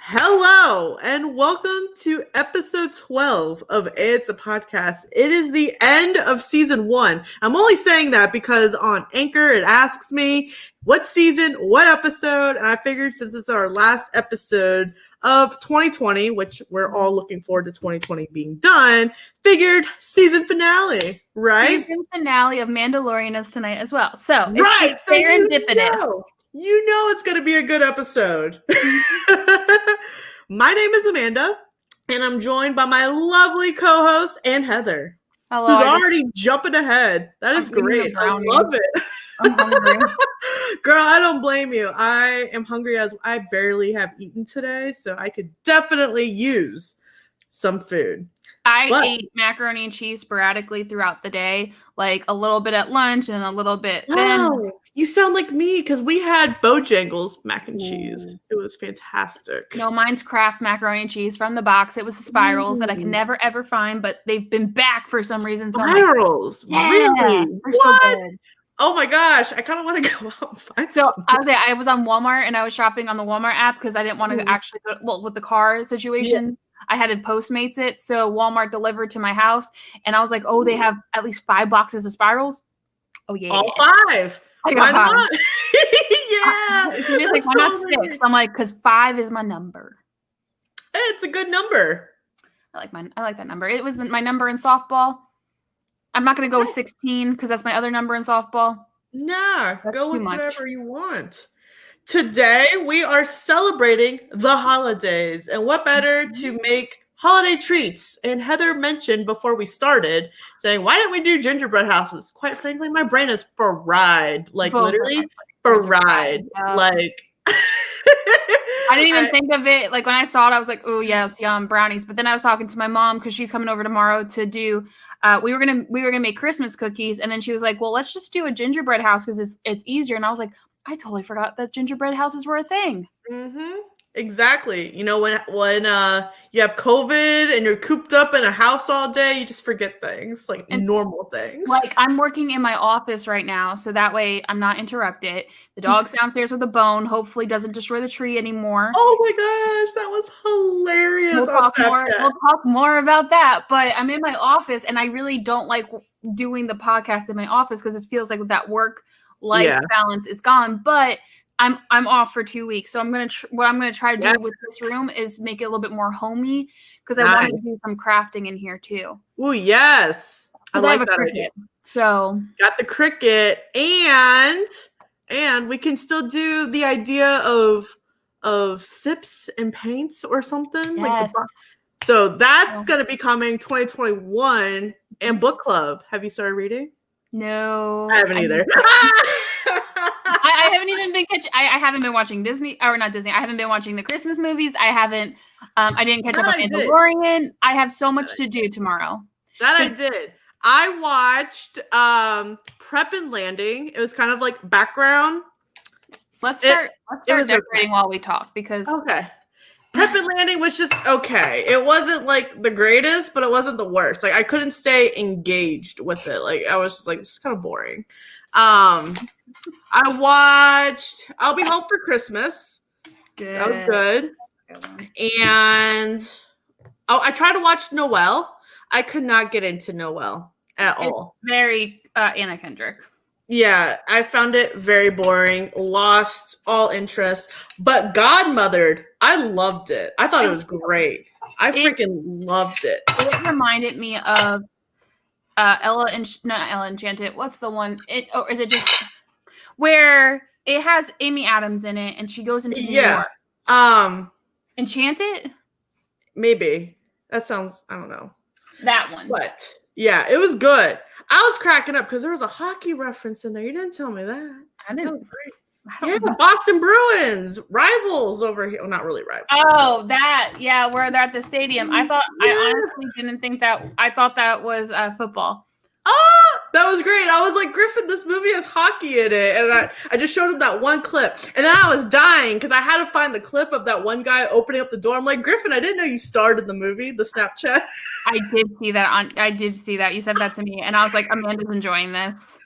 Hello and welcome to episode 12 of It's a Podcast. It is the end of season 1. I'm only saying that because on Anchor it asks me what season, what episode, and I figured since it's our last episode of 2020, which we're all looking forward to 2020 being done, figured season finale, right? Season finale of Mandalorian is tonight as well. So it's Right, just serendipitous. You know it's going to be a good episode. My name is Amanda, and I'm joined by my lovely co-host, Ann Heather, Hello, who's already jumping ahead. That is great. I love it. I'm hungry. Girl, I don't blame you. I am hungry as I barely have eaten today, so I could definitely use some food. I ate macaroni and cheese sporadically throughout the day, like a little bit at lunch and a little bit then. Wow, you sound like me because we had Bojangles mac and cheese. It was fantastic. No, mine's Kraft macaroni and cheese from the box. It was the spirals that I can never ever find, but they've been back for some reason. Spirals? So like, really? They're so good. Oh my gosh, I kind of want to go out and find So some. I was on Walmart and I was shopping on the Walmart app because I didn't want to actually go, with the car situation. Yeah. I had to Postmates it, so Walmart delivered to my house, and I was like, "Oh, they have at least 5 boxes of spirals." Oh yeah, all 5. I got 5. Yeah, He's like, "Why not 6?" I'm like, "Cause 5 is my number." It's a good number. I like that number. It was my number in softball. I'm not gonna go with 16 because that's my other number in softball. Nah, go with whatever you want. Today, we are celebrating the holidays, and what better to make holiday treats? And Heather mentioned before we started, saying, why didn't we do gingerbread houses? Quite frankly, my brain is fried. Like, literally, fried. Yeah. Like, I didn't even think of it. Like, when I saw it, I was like, oh, yes, yum, brownies. But then I was talking to my mom because she's coming over tomorrow to do we were gonna make Christmas cookies, and then she was like, well, let's just do a gingerbread house because it's easier. And I was like, I totally forgot that gingerbread houses were a thing. Mm-hmm. Exactly. You know, when you have COVID and you're cooped up in a house all day, you just forget things, like normal things. Like, I'm working in my office right now, so that way I'm not interrupted. The dog's downstairs with a bone. Hopefully doesn't destroy the tree anymore. Oh my gosh, that was hilarious. We'll talk more about that. But I'm in my office, and I really don't like doing the podcast in my office because it feels like that work-life balance is gone. But I'm off for 2 weeks, so what I'm gonna try to do with this room is make it a little bit more homey because I want to do some crafting in here too. Oh yes, I like that idea. So got the cricket, and we can still do the idea of sips and paints or something. Yes. So that's gonna be coming 2021. And book club. Have you started reading? No, I haven't either. I haven't even been I haven't been watching Disney, or not Disney. I haven't been watching the Christmas movies. I haven't. I didn't catch up on Mandalorian. I have so much to do tomorrow. I did. I watched Prep and Landing. It was kind of like background. Let's start decorating while we talk because Prep and Landing was just okay. It wasn't like the greatest, but it wasn't the worst. Like I couldn't stay engaged with it. Like I was just like, this is kind of boring. I watched I'll Be Home for Christmas. Good. That was good. And I tried to watch Noelle. I could not get into Noelle at all. Very Anna Kendrick. Yeah, I found it very boring, lost all interest. But Godmothered, I loved it. I thought it was great. I freaking loved it. It reminded me of not Ella Enchanted. What's the one? Or is it just where it has Amy Adams in it and she goes into New York? Enchanted? Maybe. That sounds, I don't know. That one. But yeah, it was good. I was cracking up because there was a hockey reference in there. You didn't tell me that. I didn't. That was great. Yeah, the Boston Bruins, rivals over here. Well, not really rivals. Oh, where they're at the stadium. I honestly didn't think that. I thought that was football. Oh, that was great. I was like, Griffin, this movie has hockey in it. And I just showed him that one clip. And then I was dying because I had to find the clip of that one guy opening up the door. I'm like, Griffin, I didn't know you starred in the movie, the Snapchat. I did see that. You said that to me. And I was like, Amanda's enjoying this.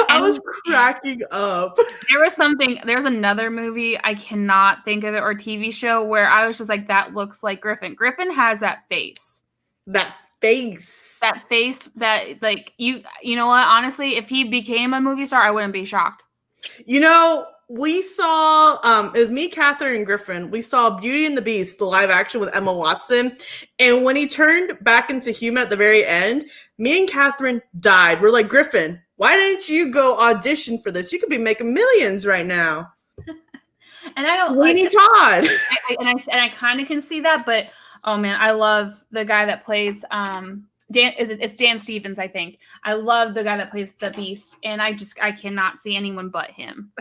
I was cracking up. There's another movie, I cannot think of it, or TV show where I was just like, that looks like Griffin. Griffin has that face. That face that, like, you know what? Honestly, if he became a movie star, I wouldn't be shocked. You know, we saw, it was me, Catherine, and Griffin. We saw Beauty and the Beast, the live action with Emma Watson. And when he turned back into human at the very end, me and Catherine died. We're like, Griffin, why didn't you go audition for this? You could be making millions right now. And I don't Sweeney Todd. I kind of can see that, but oh man, I love the guy that plays it's Dan Stevens, I think. I love the guy that plays the Beast, and I cannot see anyone but him.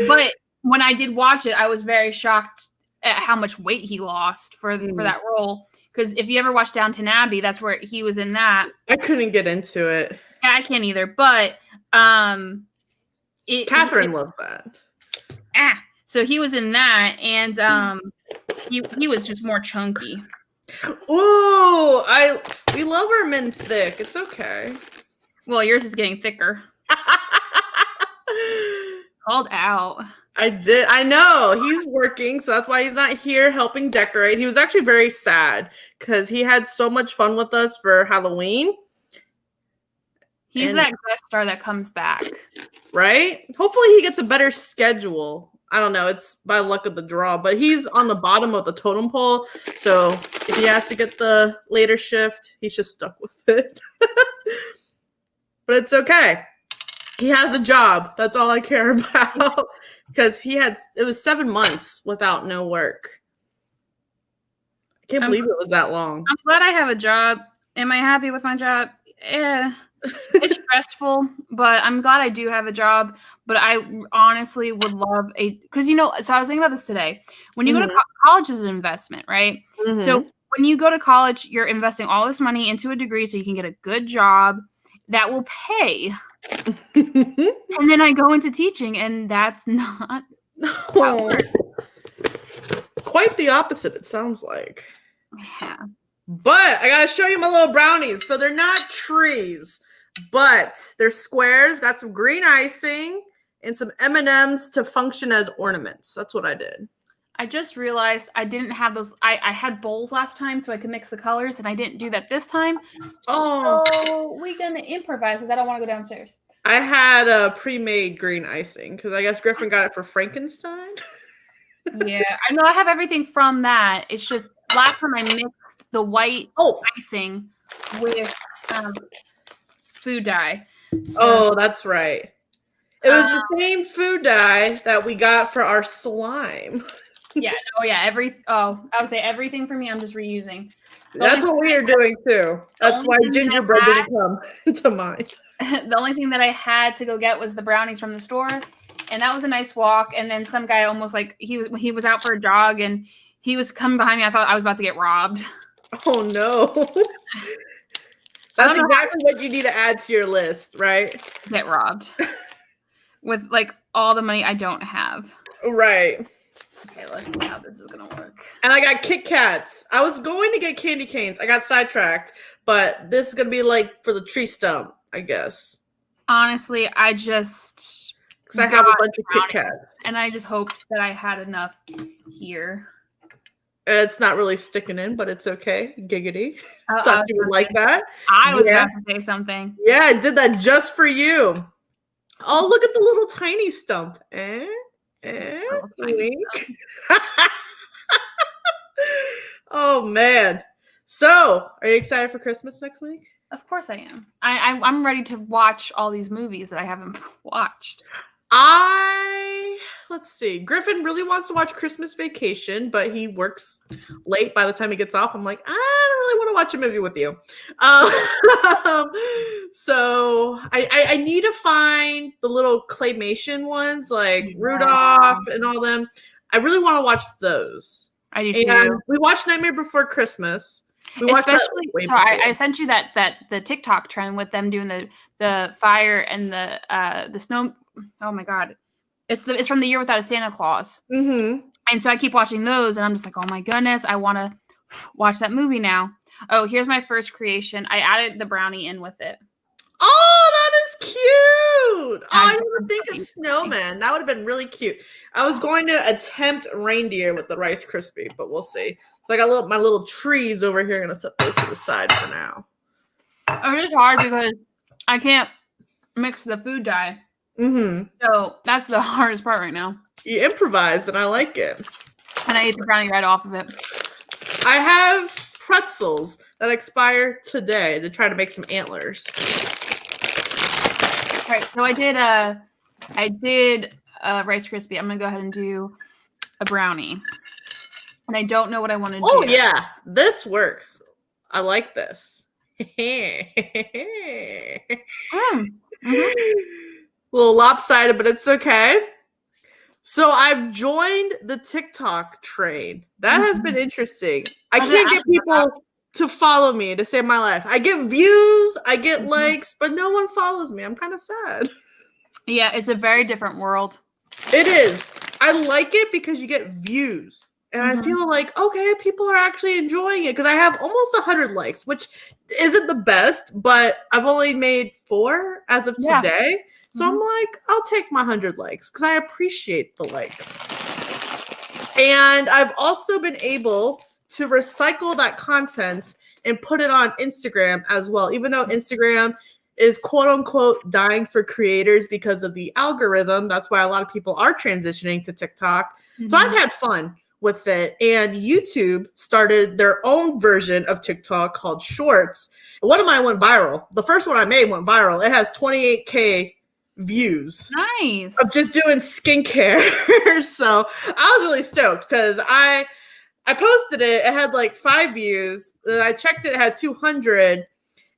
But when I did watch it, I was very shocked at how much weight he lost for that role. Because if you ever watch Downton Abbey, that's where he was in that. I couldn't get into it. Yeah, I can't either. But Catherine loves that. So he was in that, and he was just more chunky. Ooh, we love our men thick. It's okay. Well, yours is getting thicker. Called out. I did. I know. He's working, so that's why he's not here helping decorate. He was actually very sad because he had so much fun with us for Halloween. He's that guest star that comes back. Right? Hopefully he gets a better schedule. I don't know. It's by luck of the draw, but he's on the bottom of the totem pole. So if he has to get the later shift, he's just stuck with it. But it's okay. He has a job. That's all I care about. Because it was 7 months without no work. I can't believe it was that long. I'm glad I have a job. Am I happy with my job? Yeah. It's stressful, but I'm glad I do have a job. But I honestly would love because so I was thinking about this today. When you go to college is an investment, right? Mm-hmm. So when you go to college, you're investing all this money into a degree so you can get a good job that will pay. And then I go into teaching, and that's not quite the opposite, it sounds like. Yeah. But I gotta show you my little brownies. So they're not trees, but they're squares, got some green icing and some M&Ms to function as ornaments. That's what I did. I just realized I didn't have those. I had bowls last time so I could mix the colors, and I didn't do that this time. Oh. So we're going to improvise because I don't want to go downstairs. I had a pre-made green icing because I guess Griffin got it for Frankenstein. Yeah, I know I have everything from that. It's just last time I mixed the white icing with food dye. So, that's right. It was the same food dye that we got for our slime. Yeah. Oh, yeah. I would say everything for me, I'm just reusing. That's what we are doing too. That's why gingerbread didn't come to mind. The only thing that I had to go get was the brownies from the store, and that was a nice walk. And then some guy almost he was out for a jog, and he was coming behind me. I thought I was about to get robbed. Oh no! That's exactly what you need to add to your list, right? Get robbed with all the money I don't have. Right. Okay, let's see how this is gonna work. And I got Kit Kats. I was going to get candy canes. I got sidetracked, but this is gonna be for the tree stump, I guess. Honestly, I just because I have a bunch of Kit Kats, and I just hoped that I had enough here. It's not really sticking in, but it's okay. Giggity. Thought you would like that. I was about to say something. Yeah, I did that just for you. Oh, look at the little tiny stump. Oh man. So are you excited for Christmas next week? Of course I am. I'm ready to watch all these movies that I haven't watched. Let's see. Griffin really wants to watch Christmas Vacation, but he works late by the time he gets off. I'm like, I don't really want to watch a movie with you. So I need to find the little claymation ones like Rudolph and all them. I really want to watch those. I do too. We watched Nightmare Before Christmas. I sent you the TikTok trend with them doing the fire and the snow. Oh my God. It's from The Year Without a Santa Claus. Mm-hmm. And so I keep watching those, and I'm just like, oh my goodness, I want to watch that movie now. Oh, here's my first creation. I added the brownie in with it. Oh, that is cute. Oh, I As didn't think of snowman. That would have been really cute. I was going to attempt reindeer with the Rice Krispie, but we'll see. So I got my little trees over here. I'm gonna set those to the side for now. It's just hard because I can't mix the food dye. So that's the hardest part right now. You improvised, and I like it. And I ate the brownie right off of it. I have pretzels that expire today to try to make some antlers. All right, so I did Rice Krispie. I'm gonna go ahead and do a brownie, and I don't know what I want to do. Oh yeah, this works. I like this. A little lopsided, but it's okay. So I've joined the TikTok train. That has been interesting. I can't get people to follow me to save my life. I get views, I get likes, but no one follows me. I'm kind of sad. Yeah, it's a very different world. It is. I like it because you get views. And I feel like, okay, people are actually enjoying it because I have almost 100 likes, which isn't the best, but I've only made 4 as of today. So I'm like, I'll take my 100 likes because I appreciate the likes. And I've also been able to recycle that content and put it on Instagram as well, even though Instagram is quote unquote dying for creators because of the algorithm. That's why a lot of people are transitioning to TikTok. So I've had fun with it. And YouTube started their own version of TikTok called Shorts. One of mine went viral. The first one I made went viral. It has 28K views. Nice. Of just doing skincare. So I was really stoked because I posted it. It had like 5 views. Then I checked it had 200.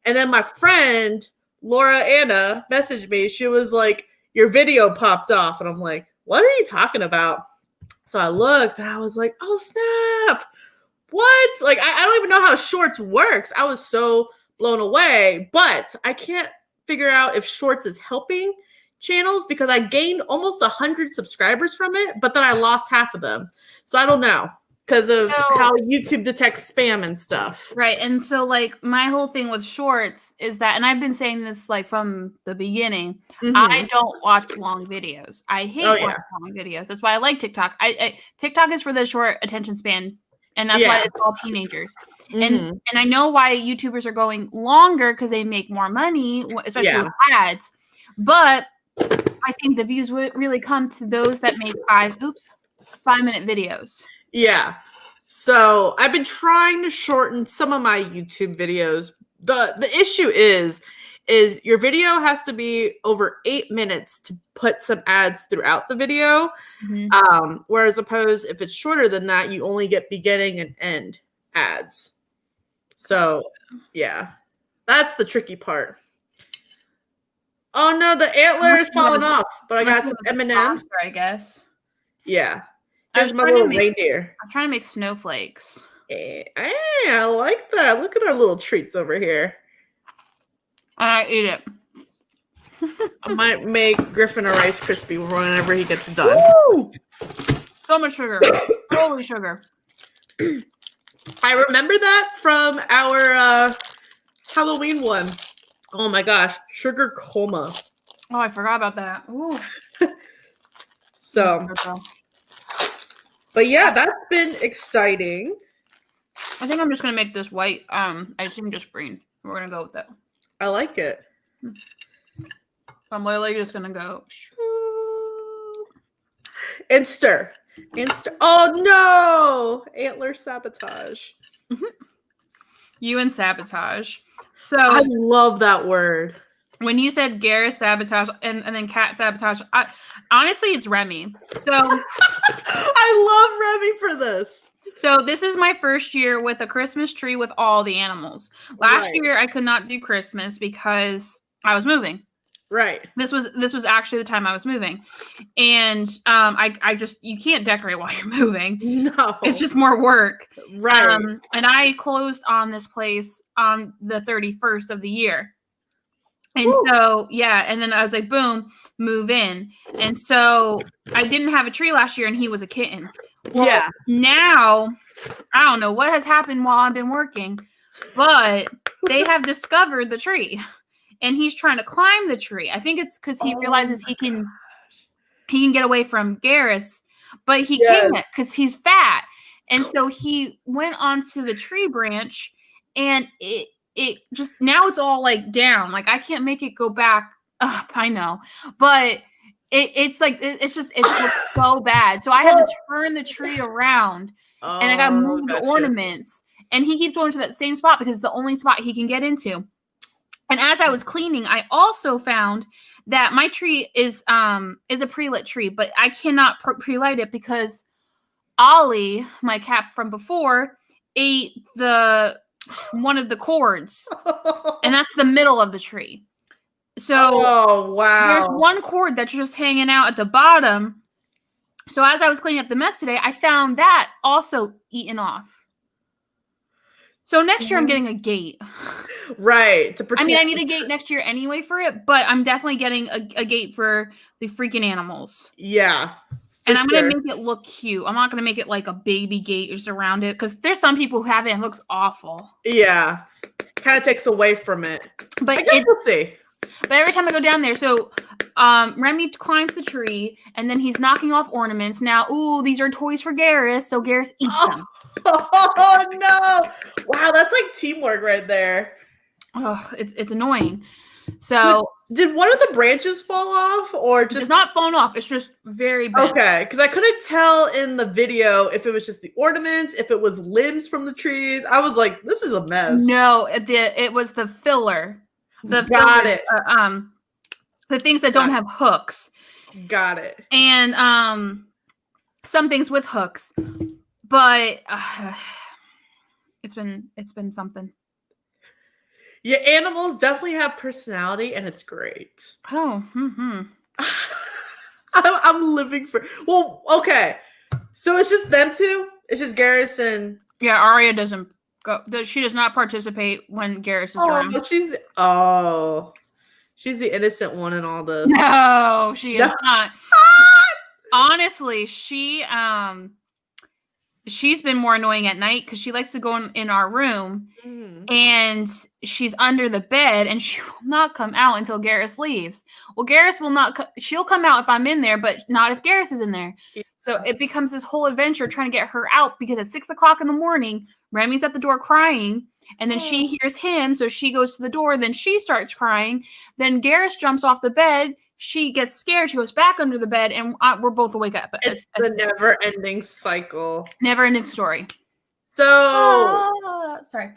And then my friend Laura Anna messaged me. She was like, your video popped off. And I'm like, what are you talking about? So I looked and I was like, oh snap. What? Like I don't even know how Shorts works. I was so blown away. But I can't figure out if Shorts is helping channels because I gained almost 100 subscribers from it, but then I lost half of them. So I don't know because of how YouTube detects spam and stuff. Right. And so like my whole thing with Shorts is that, and I've been saying this like from the beginning, I don't watch long videos. I hate watching long videos. That's why I like TikTok. TikTok is for the short attention span. And that's why it's all teenagers. And I know why YouTubers are going longer because they make more money, especially with ads. But I think the views would really come to those that make 5-minute videos. Yeah. So I've been trying to shorten some of my YouTube videos. The issue is your video has to be over 8 minutes to put some ads throughout the video. Whereas opposed if it's shorter than that, you only get beginning and end ads. So yeah, that's the tricky part. Oh no, the antler is falling off, but I got some M&Ms. I guess. Yeah. Here's my little reindeer. I'm trying to make snowflakes. Hey, I like that. Look at our little treats over here. I eat it. I might make Griffin a Rice Krispie whenever he gets done. Woo! So much sugar. Holy sugar. I remember that from our Halloween one. Oh my gosh, sugar coma. Oh, I forgot about that. Ooh. So, but yeah, that's been exciting. I think I'm just gonna make this white. I assume just green. We're gonna go with it. I like it. I'm literally just gonna go and stir. Oh no! Antler sabotage. You and sabotage. So I love that word. When you said Garrus sabotage and then cat sabotage, honestly, it's Remy. So I love Remy for this. So this is my first year with a Christmas tree with all the animals. Last year I could not do Christmas because I was moving. Right. This was actually the time I was moving. And I just, you can't decorate while you're moving. No. It's just more work. Right. And I closed on this place on the 31st of the year. And so, yeah, and then I was like, boom, move in. And so I didn't have a tree last year and he was a kitten. Well, now, I don't know what has happened while I've been working, but they have discovered the tree. and he's trying to climb the tree. I think it's because he realizes he can get away from Garrus, but he can't because he's fat. And so he went onto the tree branch, and it just, now it's all like down. Like I can't make it go back up. I know, but it's like it's so bad. So I had to turn the tree around, and I got to move the ornaments. And he keeps going to that same spot because it's the only spot he can get into. And as I was cleaning, I also found that my tree is a pre-lit tree, but I cannot pre-light it because Ollie, my cat from before, ate one of the cords, and that's the middle of the tree. So there's one cord that's just hanging out at the bottom. So as I was cleaning up the mess today, I found that also eaten off. So next year I'm getting a gate. Right. I mean, I need a gate next year anyway for it, but I'm definitely getting a gate for the freaking animals. Yeah. And I'm going to make it look cute. I'm not going to make it like a baby gate just around it, because there's some people who have it and it looks awful. Yeah. Kind of takes away from it. But I guess we'll see. But every time I go down there, so Remy climbs the tree, and then he's knocking off ornaments. Now, ooh, these are toys for Garrus, so Garrus eats them. Oh, no. Wow, that's like teamwork right there. Oh, it's annoying. So did one of the branches fall off, or just... It's not fallen off. It's just very bad. Okay, because I couldn't tell in the video if it was just the ornaments, if it was limbs from the trees. I was like, this is a mess. No, it was the filler. The things that don't have hooks. Got it. And some things with hooks. But it's been something. Yeah, animals definitely have personality, and it's great. Oh, I'm living for... Well, okay. So it's just them two? It's just Garrus and... Yeah, Arya doesn't go... She does not participate when Garrus is around. She's the innocent one in all this. No, she is not. Honestly, she's been more annoying at night because she likes to go in our room, and she's under the bed, and she will not come out until Garrus leaves. Well, Garrus will not. She'll come out if I'm in there, but not if Garrus is in there. Yeah. So it becomes this whole adventure trying to get her out, because at 6 o'clock in the morning, Remy's at the door crying, and then she hears him, so she goes to the door. Then she starts crying. Then Garrus jumps off the bed. She gets scared. She goes back under the bed, and we're both awake up. It's the never-ending cycle. Never-ending story. So, sorry.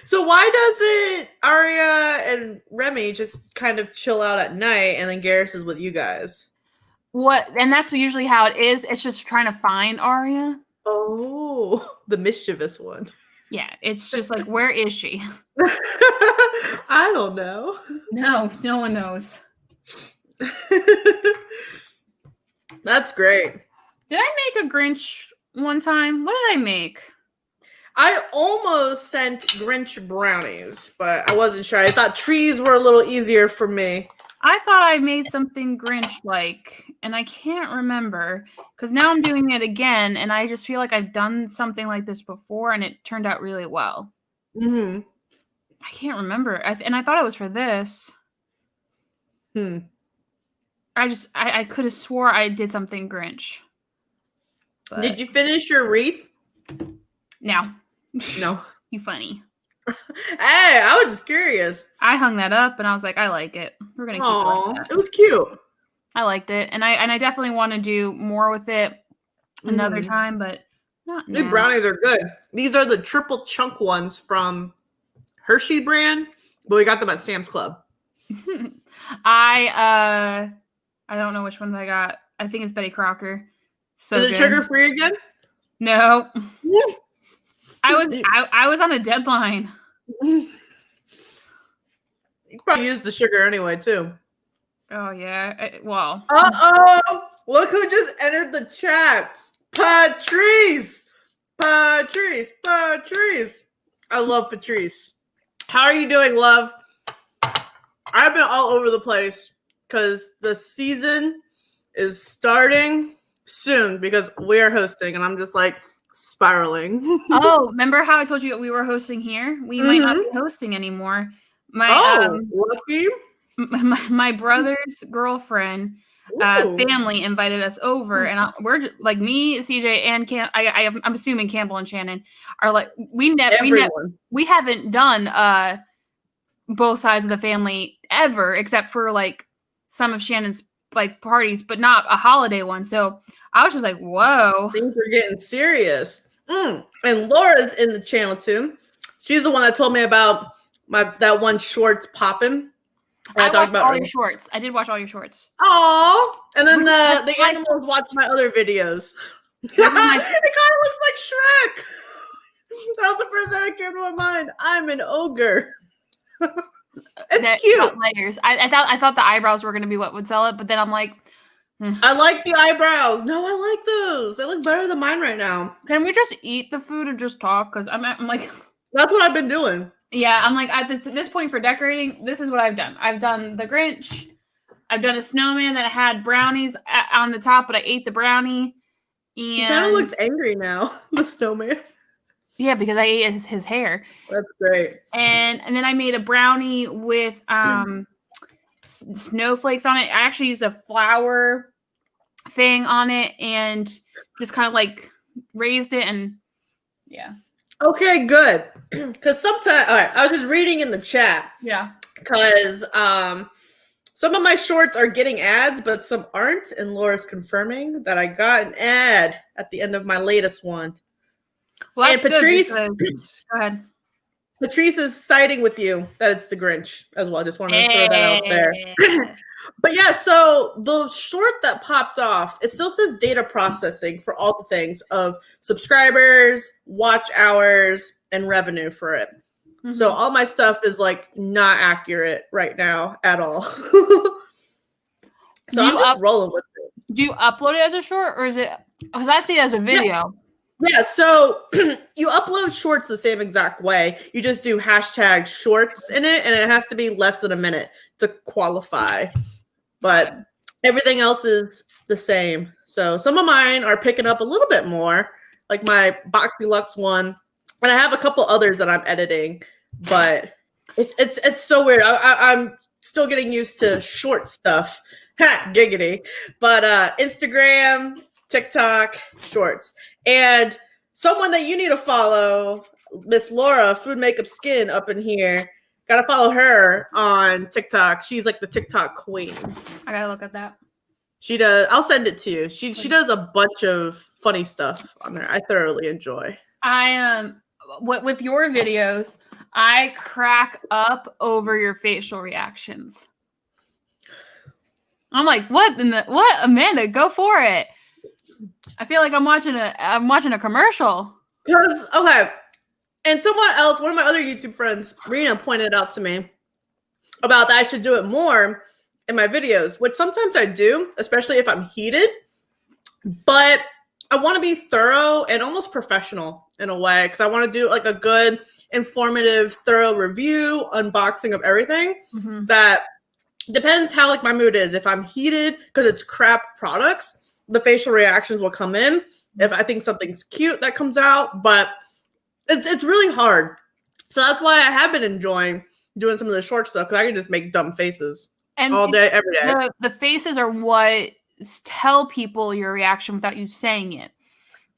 So why doesn't Arya and Remy just kind of chill out at night, and then Garrus is with you guys? And that's usually how it is. It's just trying to find Arya. Oh, the mischievous one. Yeah, it's just like, where is she? I don't know. No one knows. That's great. Did I make a Grinch one time? What did I make? I almost sent Grinch brownies, but I wasn't sure. I thought trees were a little easier for me. I thought I made something Grinch-like, and I can't remember, because now I'm doing it again, and I just feel like I've done something like this before, and it turned out really well. I can't remember. And I thought it was for this. I could have swore I did something Grinch. But... Did you finish your wreath? No. You funny. Hey, I was just curious. I hung that up, and I was like, I like it. We're gonna keep it like that. It was cute. I liked it, and I definitely want to do more with it another time, but not now. The brownies are good. These are the triple chunk ones from Hershey brand, but we got them at Sam's Club. I don't know which ones I got. I think it's Betty Crocker. So is it sugar free again? No. I was on a deadline. You probably use the sugar anyway too. Oh yeah. Well. Look who just entered the chat. Patrice. I love Patrice. How are you doing, love? I've been all over the place because the season is starting soon because we are hosting, and I'm just like spiraling. Oh, remember how I told you that we were hosting here? We might not be hosting anymore. Lucky. My brother's girlfriend family invited us over, and we're like me, CJ, and I'm assuming Campbell and Shannon are like we haven't done both sides of the family ever, except for like some of Shannon's like parties, but not a holiday one. So I was just like, whoa, things are getting serious. And Laura's in the channel too. She's the one that told me about that one shorts popping. I watched all your shorts. I did watch all your shorts. Oh, and then the animals watch my other videos. It kind of looks like Shrek. That was the first thing that came to my mind. I'm an ogre. It's cute. Layers. I thought the eyebrows were going to be what would sell it, but then I'm like, I like the eyebrows. No, I like those. They look better than mine right now. Can we just eat the food and just talk? Because I'm like, that's what I've been doing. Yeah, I'm like, at this point for decorating, this is what I've done. I've done the Grinch. I've done a snowman that had brownies on the top, but I ate the brownie. And he kind of looks angry now, the snowman. Yeah, because I ate his hair. That's great. And then I made a brownie with snowflakes on it. I actually used a flour thing on it and just kind of like raised it, and yeah. Okay, good. Because sometimes, all right, I was just reading in the chat. Yeah. Because some of my shorts are getting ads, but some aren't. And Laura's confirming that I got an ad at the end of my latest one. Well, that's and Patrice, good because, go ahead. Patrice is siding with you that it's the Grinch as well. I just wanted to throw that out there. But yeah, so the short that popped off, it still says data processing for all the things of subscribers, watch hours, and revenue for it. Mm-hmm. So all my stuff is like not accurate right now at all. So I'm just rolling with it. Do you upload it as a short, or is it, because I see it as a video? Yeah, so you upload shorts the same exact way. You just do hashtag shorts in it, and it has to be less than a minute to qualify. But everything else is the same. So some of mine are picking up a little bit more, like my BOXYCHARM one. And I have a couple others that I'm editing, but it's so weird. I'm still getting used to short stuff. Ha, giggity. But Instagram, TikTok, shorts. And someone that you need to follow, Miss Laura, Food Makeup Skin up in here. Gotta follow her on TikTok. She's like the TikTok queen. I gotta look at that. She does. I'll send it to you. She does a bunch of funny stuff on there. I thoroughly enjoy. With your videos, I crack up over your facial reactions. I'm like, what Amanda, go for it. I feel like I'm watching a commercial. Because okay, and someone else, one of my other YouTube friends, Rena, pointed out to me about that I should do it more in my videos, which sometimes I do, especially if I'm heated. But I want to be thorough and almost professional in a way, because I want to do like a good, informative, thorough review, unboxing of everything. Mm-hmm. That depends how like my mood is. If I'm heated because it's crap products, the facial reactions will come in. If I think something's cute, that comes out. But it's really hard. So that's why I have been enjoying doing some of the short stuff, because I can just make dumb faces all day, every day. The faces are what tell people your reaction without you saying it.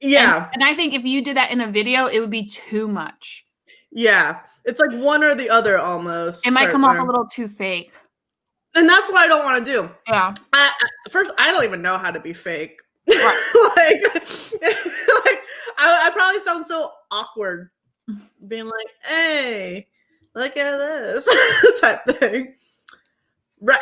Yeah. And I think if you did that in a video, it would be too much. Yeah. It's like one or the other almost. It might come off a little too fake. And that's what I don't want to do. Yeah. First, I don't even know how to be fake. Right. I probably sound so awkward being like, hey, look at this type thing. Right.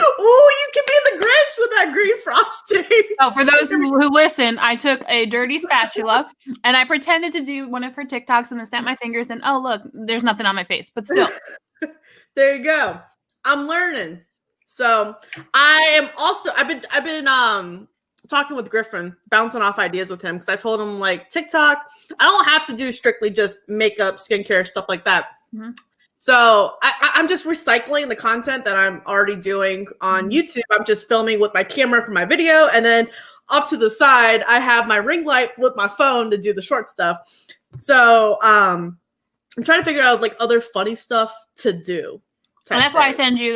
Oh, you can be the Grinch with that green frosting. Oh, for those who listen, I took a dirty spatula and I pretended to do one of her TikToks and then snapped my fingers and, oh, look, there's nothing on my face, but still. There you go. I'm learning. So I am also, I've been talking with Griffin, bouncing off ideas with him, because I told him like TikTok, I don't have to do strictly just makeup, skincare, stuff like that. Mm-hmm. So I'm just recycling the content that I'm already doing on YouTube. I'm just filming with my camera for my video, and then off to the side, I have my ring light with my phone to do the short stuff. So I'm trying to figure out like other funny stuff to do. And that's why I send you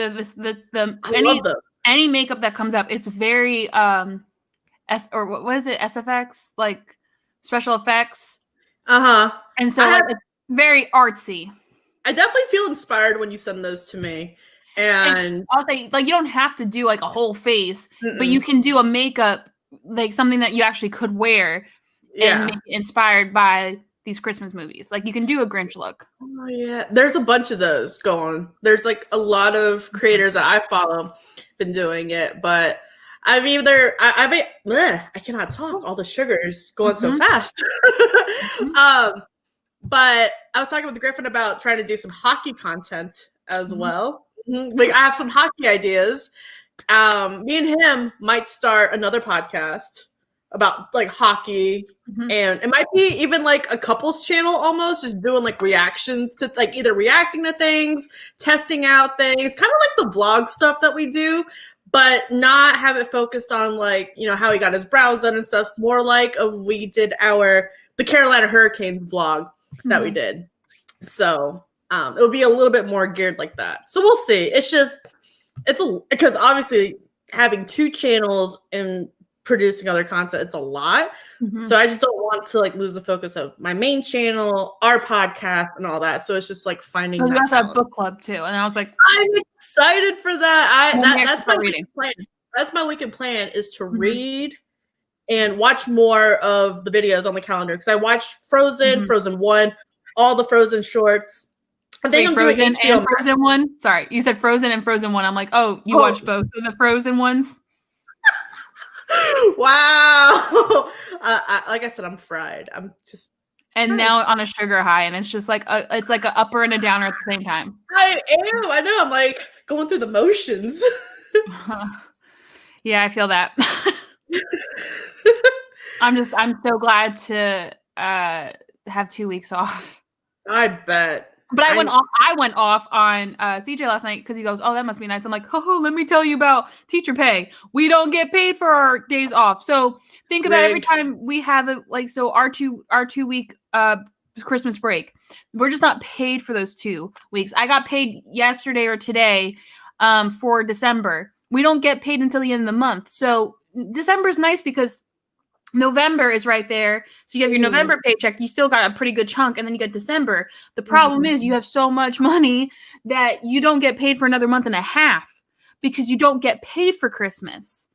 any makeup that comes up. It's very what is it? SFX, like special effects. And so it's very artsy. I definitely feel inspired when you send those to me. And I'll say, like, you don't have to do like a whole face, but you can do a makeup, like something that you actually could wear and make it inspired by these Christmas movies. Like, you can do a Grinch look. Oh yeah, there's a bunch of those going. There's like a lot of creators that I follow been doing it, but I cannot talk. All the sugars going so fast. But I was talking with Griffin about trying to do some hockey content as well. Like, I have some hockey ideas. Me and him might start another podcast about like hockey, and it might be even like a couples channel, almost just doing like reactions to like either reacting to things, testing out things, kind of like the vlog stuff that we do, but not have it focused on like, you know, how he got his brows done and stuff. More like we did the Carolina Hurricane vlog that we did. So it'll be a little bit more geared like that. So we'll see. Because obviously having 2 channels and producing other content, it's a lot. So I just don't want to like lose the focus of my main channel, our podcast, and all that. So it's just like finding. We also have book club too, and I was like, I'm excited for that. That's my weekend plan. That's my weekend plan, is to read and watch more of the videos on the calendar, because I watched Frozen, Frozen 1, all the Frozen shorts. I think I'm Frozen doing HBO and Frozen 1. Sorry, you said Frozen and Frozen 1. I'm like, oh, you watched both of the Frozen ones? Wow. Like I said, I'm fried. I'm just. And now on a sugar high, and it's just like it's like an upper and a downer at the same time. I am. I know. I'm like going through the motions. Yeah, I feel that. I'm so glad to have 2 weeks off. I bet. But I went off on CJ last night because he goes, oh, that must be nice. I'm like, oh, let me tell you about teacher pay. We don't get paid for our days off. So think about every time we have our 2 week Christmas break, we're just not paid for those 2 weeks. I got paid yesterday or today for December. We don't get paid until the end of the month. So December is nice because November is right there. So you have your November paycheck. You still got a pretty good chunk. And then you get December. The problem is you have so much money that you don't get paid for another month and a half because you don't get paid for Christmas.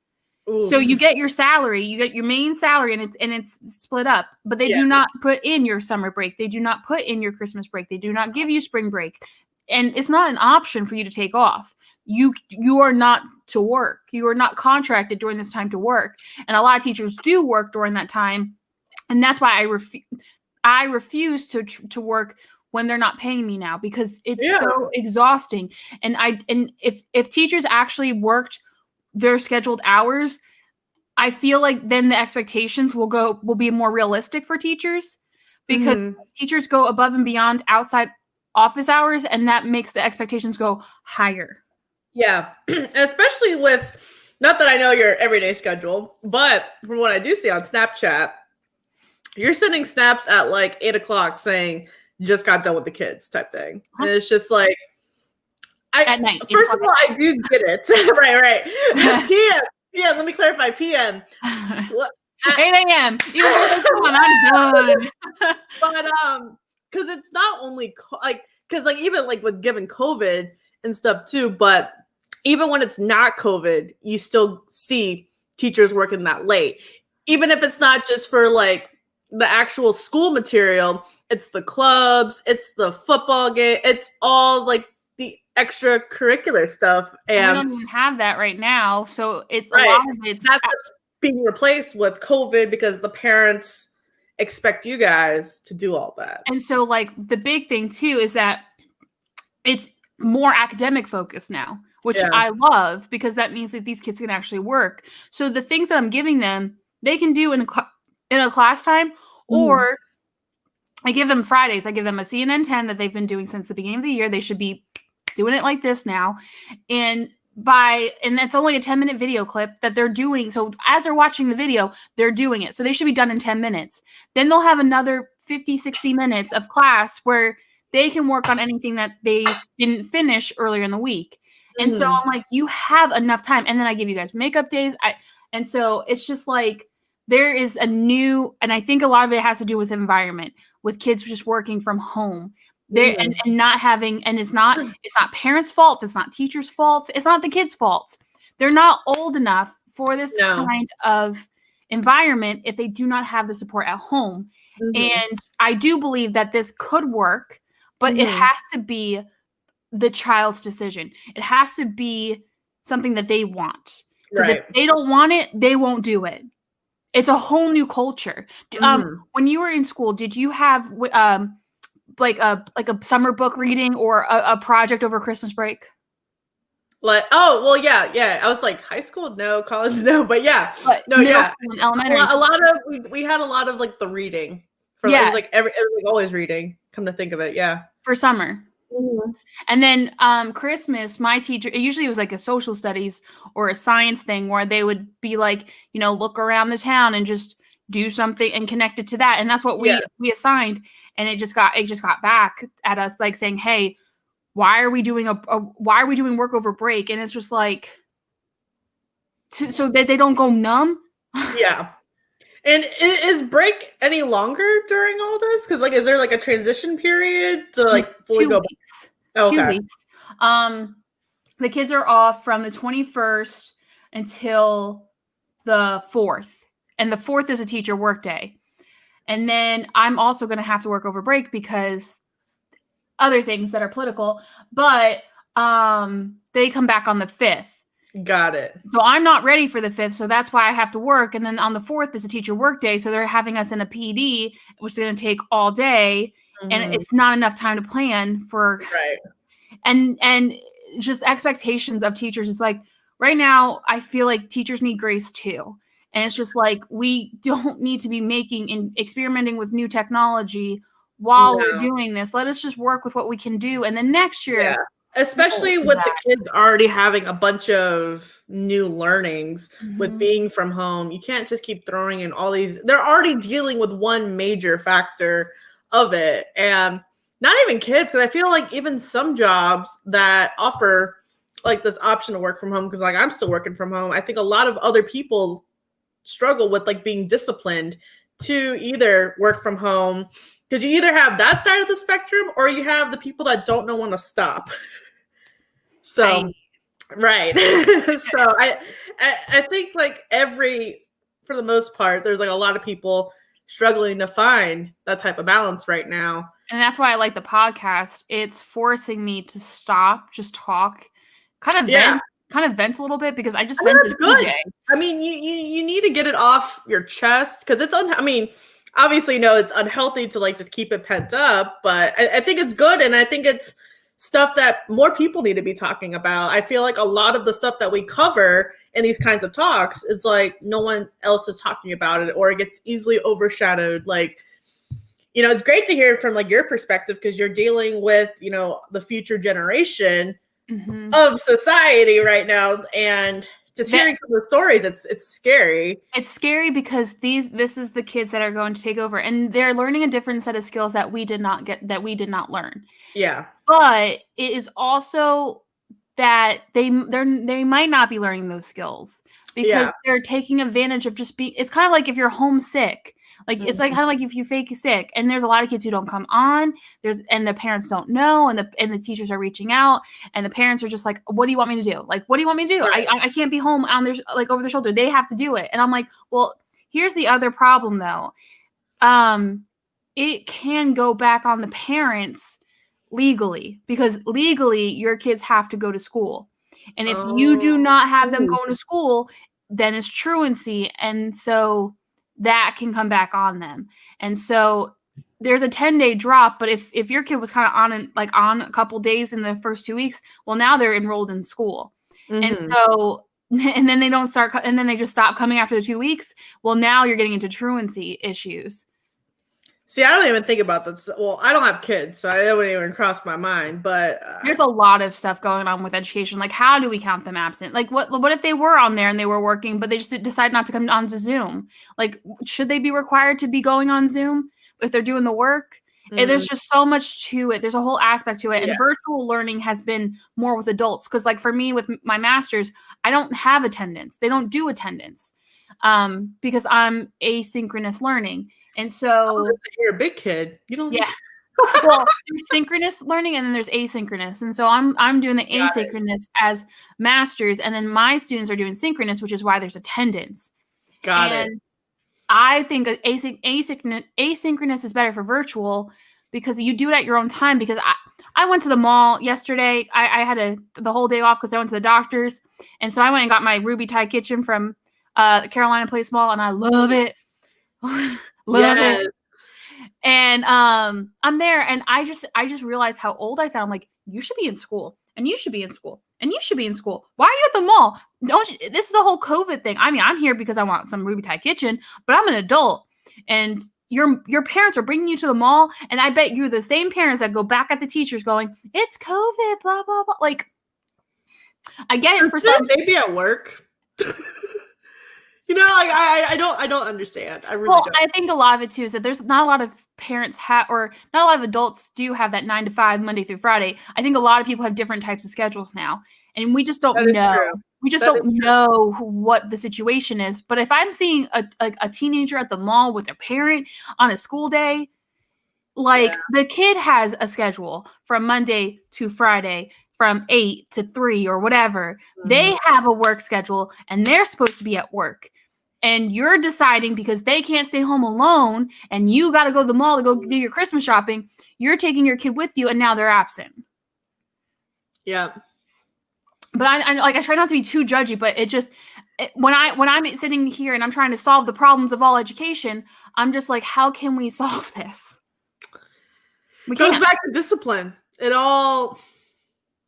So you get your salary, you get your main salary, and it's split up. But they do not put in your summer break. They do not put in your Christmas break. They do not give you spring break. And it's not an option for you to take off. You are not to work. You are not contracted during this time to work. And a lot of teachers do work during that time. And that's why I refuse to work when they're not paying me now, because it's so exhausting. And if teachers actually worked their scheduled hours, I feel like then the expectations will be more realistic for teachers, because teachers go above and beyond outside office hours, and that makes the expectations go higher. Yeah, especially with, not that I know your everyday schedule, but from what I do see on Snapchat, you're sending snaps at like 8 o'clock saying just got done with the kids type thing. And it's just like, at night. First of all, I do get it. right. PM, let me clarify, PM. 8 a.m. I'm done. But because it's not only because even like with given COVID and stuff too, but even when it's not COVID, you still see teachers working that late. Even if it's not just for like the actual school material, it's the clubs, it's the football game, it's all like the extracurricular stuff. And we don't even have that right now. So it's a lot of it's that's being replaced with COVID because the parents expect you guys to do all that. And so like the big thing too is that it's more academic focused now, which I love, because that means that these kids can actually work. So the things that I'm giving them, they can do in a class time, or I give them Fridays. I give them a CNN 10 that they've been doing since the beginning of the year. They should be doing it like this now. And that's only a 10-minute video clip that they're doing. So as they're watching the video, they're doing it. So they should be done in 10 minutes. Then they'll have another 50, 60 minutes of class where they can work on anything that they didn't finish earlier in the week. And so I'm like, you have enough time. And then I give you guys makeup days. And so it's just like, there is a new, and I think a lot of it has to do with environment, with kids just working from home. There and not having, and it's not parents' fault, it's not teachers' fault, it's not the kids' fault. They're not old enough for this kind of environment if they do not have the support at home. And I do believe that this could work, but it has to be the child's decision. It has to be something that they want. Because if they don't want it, they won't do it. It's a whole new culture. When you were in school, did you have like a summer book reading or a project over Christmas break? Like, oh, well, yeah. I was like, high school, no, college, no, but yeah. But no, yeah. Elementary. A lot of, we had a lot of like the reading. It was like it was like always reading, come to think of it, yeah. For summer. And then Christmas, my teacher, it usually was like a social studies or a science thing where they would be like, look around the town and just do something and connect it to that. And that's what we assigned. And it just got back at us like saying, hey, why are we doing work over break? And it's just like, so that they don't go numb. Yeah. And is break any longer during all this? Because like, is there like a transition period to like fully 2 go weeks? Oh, okay. 2 weeks. The kids are off from the 21st until the 4th, and the 4th is a teacher work day. And then I'm also going to have to work over break because other things that are political, but they come back on the 5th. Got it. So I'm not ready for the 5th, so that's why I have to work. And then on the 4th is a teacher work day, so they're having us in a PD, which is going to take all day, and it's not enough time to plan for. Right. And just expectations of teachers is like, right now, I feel like teachers need grace too. And it's just like, we don't need to be making and experimenting with new technology while we're doing this. Let us just work with what we can do. And then next year, especially with the kids already having a bunch of new learnings with being from home, you can't just keep throwing in all these. They're already dealing with one major factor of it. And not even kids, because I feel like even some jobs that offer like this option to work from home, because like I'm still working from home, I think a lot of other people struggle with like being disciplined to either work from home, because you either have that side of the spectrum or you have the people that don't know when to stop. So right. So I think like for the most part, there's like a lot of people struggling to find that type of balance right now. And that's why I like the podcast. It's forcing me to stop, just talk, kind of vent a little bit, because I just vented good. I mean, you need to get it off your chest, because it's obviously, it's unhealthy to like just keep it pent up, but I think it's good, and I think it's stuff that more people need to be talking about. I feel like a lot of the stuff that we cover in these kinds of talks is like no one else is talking about it, or it gets easily overshadowed. Like, it's great to hear from like your perspective, because you're dealing with, the future generation of society right now, and just hearing some of the stories, it's scary. It's scary because this is the kids that are going to take over, and they're learning a different set of skills that we did not learn. Yeah. But it is also that they might not be learning those skills because they're taking advantage of just being. It's kind of like if you're homesick. Like it's like kind of like if you fake sick, and there's a lot of kids who don't come on. And the parents don't know, and the teachers are reaching out, and the parents are just like, "What do you want me to do? Like, what do you want me to do? Right. I can't be home on their like over their shoulder. They have to do it." And I'm like, "Well, here's the other problem though. It can go back on the parents legally, because legally your kids have to go to school, and if you do not have them going to school, then it's truancy, and so." That can come back on them. And so there's a 10-day drop, but if your kid was kind of on a couple days in the first 2 weeks, well, now they're enrolled in school. And so, and then they don't start, and then they just stop coming after the 2 weeks. Well, now you're getting into truancy issues. See, I don't even think about this. Well, I don't have kids, so it wouldn't even cross my mind. But there's a lot of stuff going on with education. Like, how do we count them absent? Like, what if they were on there and they were working, but they just decide not to come on to Zoom? Like, should they be required to be going on Zoom if they're doing the work? And there's just so much to it. There's a whole aspect to it. And Yeah. virtual learning has been more with adults. Because like for me with my master's, I don't have attendance. They don't do attendance because I'm asynchronous learning. And so you're a big kid. You don't. yeah. Well, there's synchronous learning and then there's asynchronous. And so I'm doing the asynchronous as masters. And then my students are doing synchronous, which is why there's attendance. Got it. I think asynchronous is better for virtual because you do it at your own time. Because I went to the mall yesterday. I had the whole day off because I went to the doctor's. And so I went and got my Ruby Thai Kitchen from Carolina Place Mall, and I love it. Love it. And I'm there, and I just realized how old I sound. I'm like, you should be in school, and you should be in school, and you should be in school. Why are you at the mall? Don't you, this is a whole COVID thing. I mean, I'm here because I want some Ruby Thai Kitchen, but I'm an adult, and your parents are bringing you to the mall, and I bet you're the same parents that go back at the teachers going, it's COVID, blah blah blah. Like, I get it for some. Maybe at work. You know, like I don't understand. I really don't. I think a lot of it too is that there's not a lot of parents or not a lot of adults do have that 9 to 5 Monday through Friday. I think a lot of people have different types of schedules now, and we just don't know. True. We just don't know what the situation is. But if I'm seeing a teenager at the mall with a parent on a school day, like the kid has a schedule from Monday to Friday from 8 to 3 or whatever. Mm-hmm. They have a work schedule and they're supposed to be at work. And you're deciding because they can't stay home alone and you got to go to the mall to go do your Christmas shopping. You're taking your kid with you and now they're absent. Yeah. But I try not to be too judgy, but when I'm sitting here and I'm trying to solve the problems of all education, I'm just like, how can we solve this? We goes back to discipline. It all.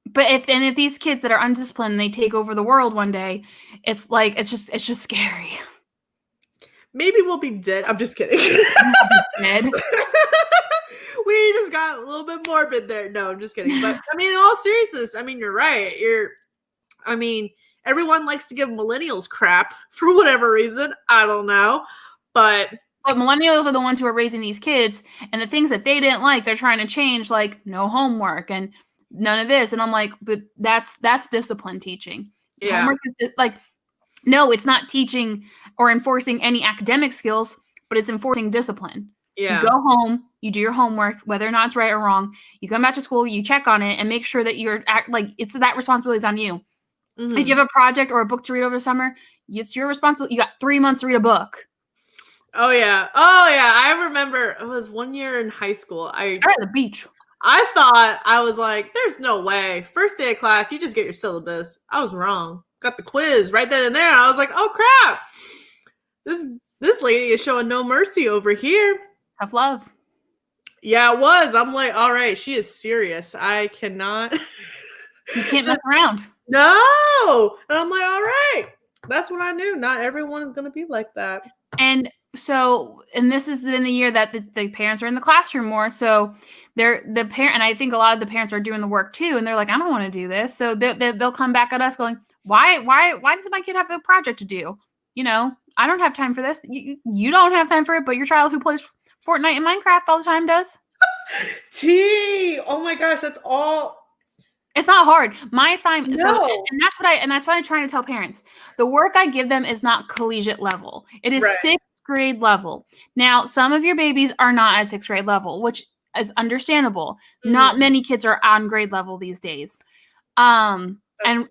But if these kids that are undisciplined, they take over the world one day, it's just scary. Maybe we'll be dead. I'm just kidding. Dead. We just got a little bit morbid there. No, I'm just kidding. But I mean, in all seriousness, I mean, you're right. Everyone likes to give millennials crap for whatever reason. I don't know. But millennials are the ones who are raising these kids, and the things that they didn't like, they're trying to change, like no homework and none of this. And I'm like, but that's discipline teaching. Yeah. Homework is like, no, it's not teaching or enforcing any academic skills, but it's enforcing discipline. Yeah. You go home, you do your homework, whether or not it's right or wrong. You come back to school, you check on it and make sure that it's that responsibility is on you. Mm-hmm. If you have a project or a book to read over the summer, it's your responsibility. You got 3 months to read a book. Oh yeah. I remember it was 1 year in high school. I was at the beach. I thought, I was like, there's no way. First day of class, you just get your syllabus. I was wrong. Got the quiz right then and there. I was like, oh crap. This lady is showing no mercy over here. Tough love. Yeah, it was. I'm like, all right, she is serious. I cannot. You can't mess around. No. And I'm like, all right. That's when I knew not everyone is going to be like that. And this has been the year that the parents are in the classroom more. So the parent, and I think a lot of the parents are doing the work too. And they're like, I don't want to do this. So they'll come back at us going, why does my kid have a project to do? You know, I don't have time for this. You don't have time for it, but your child who plays Fortnite and Minecraft all the time does. Oh my gosh, that's all. It's not hard. My assignment, no. and that's what I'm trying to tell parents. The work I give them is not collegiate level. It is 6th grade level. Now, some of your babies are not at 6th grade level, which is understandable. Mm-hmm. Not many kids are on grade level these days. And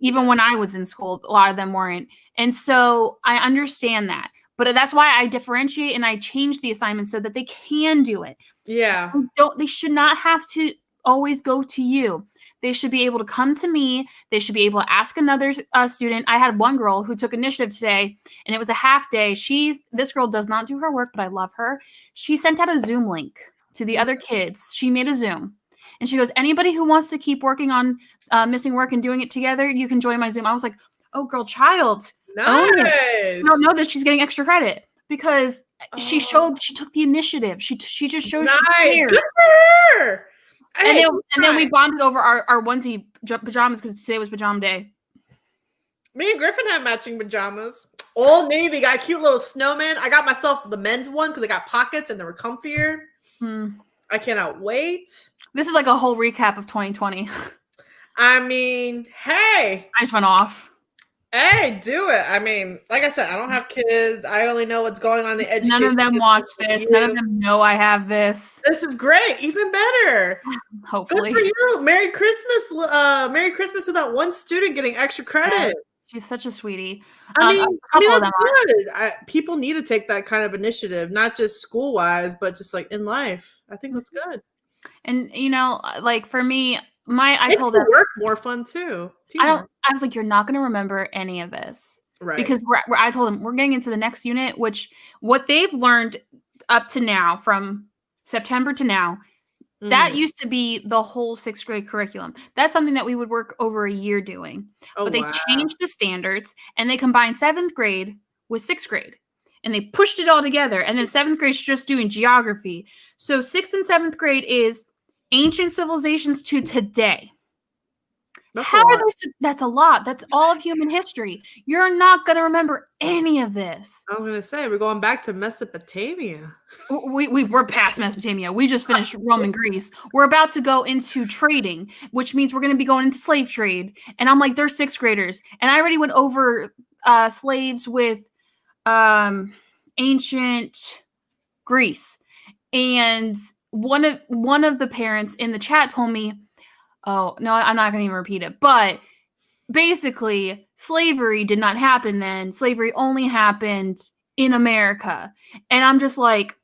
even when I was in school, a lot of them weren't. And so I understand that. But that's why I differentiate and I change the assignment so that they can do it. Yeah. They should not have to always go to you. They should be able to come to me. They should be able to ask another student. I had one girl who took initiative today, and it was a half day. This girl does not do her work, but I love her. She sent out a Zoom link to the other kids. She made a Zoom. And she goes, anybody who wants to keep working on missing work and doing it together, you can join my Zoom. I was like, oh, girl, child. Nice. I don't know that she's getting extra credit because she took the initiative. She just shows she cared. Good for her. And then we bonded over our onesie pajamas because today was pajama day. Me and Griffin had matching pajamas. Old Navy, got a cute little snowman. I got myself the men's one because they got pockets and they were comfier. I cannot wait. This is like a whole recap of 2020. I mean, hey. I just went off. Hey, do it. I mean, like I said, I don't have kids. I only know what's going on in the education. None of them watch this. None of them know I have this. This is great. Even better. Hopefully. Good for you. Merry Christmas. Merry Christmas to that one student getting extra credit. Yeah, she's such a sweetie. I mean, that's good. People need to take that kind of initiative, not just school-wise, but just like in life. I think that's good. And, you know, like for me, I told them work more fun too. I was like, you're not going to remember any of this. Right. Because I told them we're getting into the next unit, which what they've learned up to now from September to now, that used to be the whole 6th grade curriculum. That's something that we would work over a year doing. But they changed the standards and they combined 7th grade with 6th grade. And they pushed it all together. And then 7th grade's just doing geography. So 6th and 7th grade is ancient civilizations to today. That's a lot. That's all of human history. You're not going to remember any of this. I'm going to say, we're going back to Mesopotamia. We're past Mesopotamia. We just finished Roman Greece. We're about to go into trading, which means we're going to be going into slave trade. And I'm like, they're 6th graders. And I already went over slaves with ancient Greece. And one of the parents in the chat told me, oh, no, I'm not going to even repeat it. But basically, slavery did not happen then. Slavery only happened in America. And I'm just like,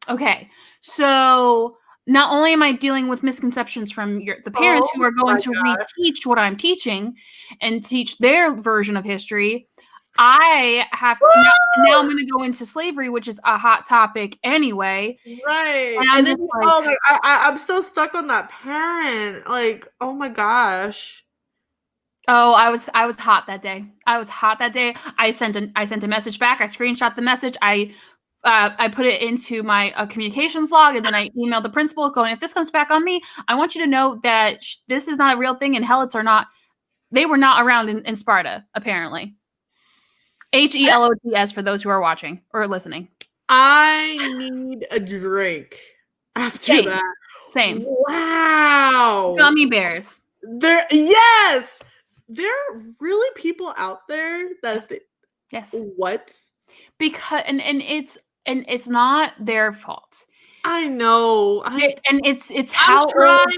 okay. So not only am I dealing with misconceptions from the parents who are going to reteach what I'm teaching and teach their version of history, I have to now I'm going to go into slavery, which is a hot topic anyway. Right. And then, I'm so stuck on that parent. Like, oh my gosh. Oh, I was hot that day. I sent a message back. I screenshot the message. I put it into my communications log, and then I emailed the principal going, if this comes back on me, I want you to know that this is not a real thing, and helots are not. They were not around in Sparta, apparently. HELOTS for those who are watching or listening. I need a drink after that. Same. Wow. Gummy bears. There are really people out there that's yes. What? Because and it's not their fault. I know. It's how old.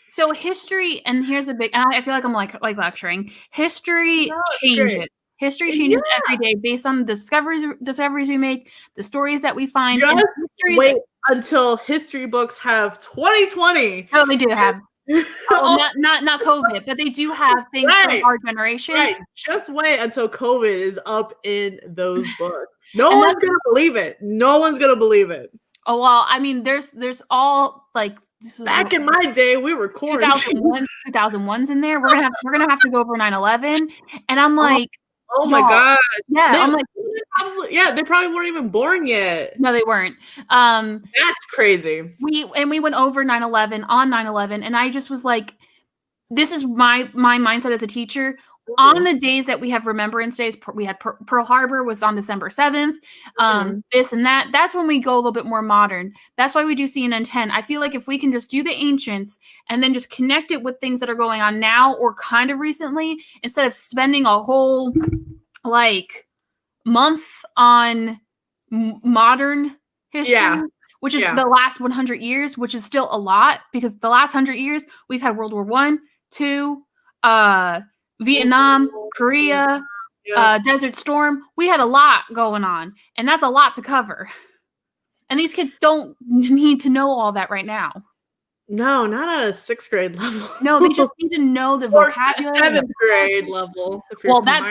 So history, and here's a big, and I feel like I'm like lecturing. History changes. History changes every day based on the discoveries we make, the stories that we find. Just wait until history books have 2020. Oh, they do have. Not COVID, but they do have things from our generation. Right. Just wait until COVID is up in those books. No one's gonna believe it. No one's gonna believe it. Oh well, I mean, there's all like. Back in my day, we were quarantined. 2001's in there. We're gonna have to go over 9/11, and I'm like. Oh my god! Yeah, I'm like, they probably weren't even born yet. No, they weren't. That's crazy. We went over 9/11 on 9/11, and I just was like, this is my mindset as a teacher. Mm-hmm. On the days that we have Remembrance Days, we had Pearl Harbor was on December 7th. This and that. That's when we go a little bit more modern. That's why we do CNN 10. I feel like if we can just do the ancients and then just connect it with things that are going on now or kind of recently, instead of spending a whole like month on modern history, which is the last 100 years, which is still a lot because the last 100 years we've had World War I, II, Vietnam, Korea, Desert Storm. We had a lot going on, and that's a lot to cover. And these kids don't need to know all that right now. No, not at a 6th grade level. No, they just need to know the vocabulary. 7th grade level. Well, that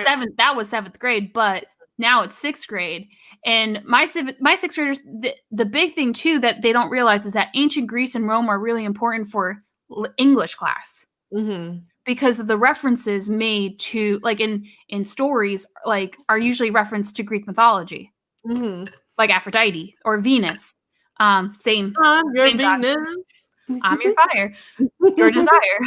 was 7th grade, but now it's 6th grade. And my 6th graders, the big thing too that they don't realize is that ancient Greece and Rome are really important for English class. Mm-hmm. Because of the references made to, like in stories, like are usually referenced to Greek mythology, like Aphrodite or Venus. Same. I'm your Venus. I'm your fire. Your desire.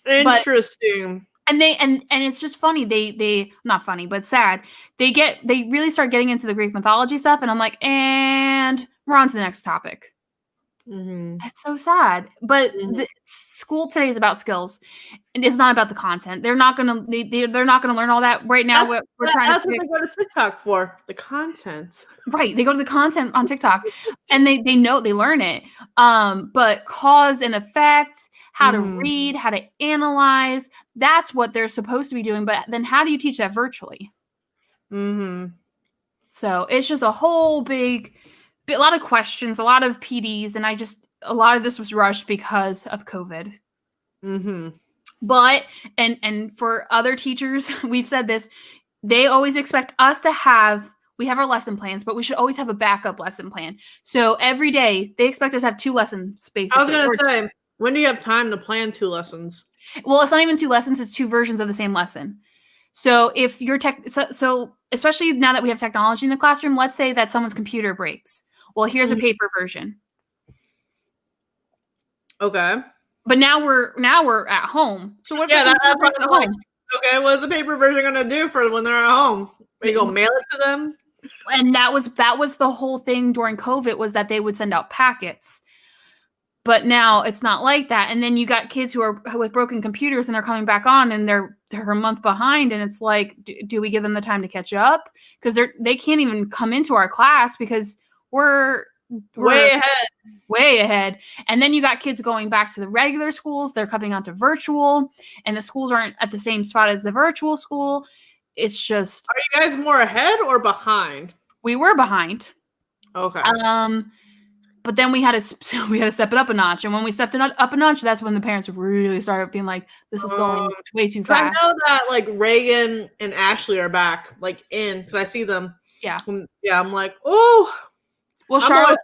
Interesting. And it's just funny. They not funny, but sad. They really start getting into the Greek mythology stuff, and I'm like, and we're on to the next topic. It's so sad. But the school today is about skills, and it's not about the content. They're not gonna they're not gonna learn all that right now. We're trying that's to. That's what they go to TikTok for, the content. Right, they go to the content on TikTok, and they know, they learn it. But cause and effect, how to read, how to analyze, that's what they're supposed to be doing. But then how do you teach that virtually? So it's just a whole a lot of questions, a lot of PDs, and a lot of this was rushed because of COVID. But and for other teachers, we've said this, they always expect us to we have our lesson plans, but we should always have a backup lesson plan. So every day they expect us to have 2 lessons, basically. I was going to say, when do you have time to plan 2 lessons? Well, it's not even 2 lessons, it's 2 versions of the same lesson. So if you're so especially now that we have technology in the classroom, let's say that someone's computer breaks. Well, here's a paper version. Okay. But now we're at home. So what if that's at home? Okay, what's the paper version gonna do for when they're at home? Are you gonna mail it to them? And that was the whole thing during COVID, was that they would send out packets. But now it's not like that. And then you got kids who are with broken computers, and they're coming back on, and they're a month behind. And it's like, do we give them the time to catch up? Because they can't even come into our class because we're way ahead. And then you got kids going back to the regular schools. They're coming onto virtual, and the schools aren't at the same spot as the virtual school. It's just. Are you guys more ahead or behind? We were behind. Okay. But then we had to step it up a notch. And when we stepped it up a notch, that's when the parents really started being like, this is going way too fast. I know that like Reagan and Ashley are back, like because I see them. Yeah. Yeah, I'm like, oh. Well, Charlotte,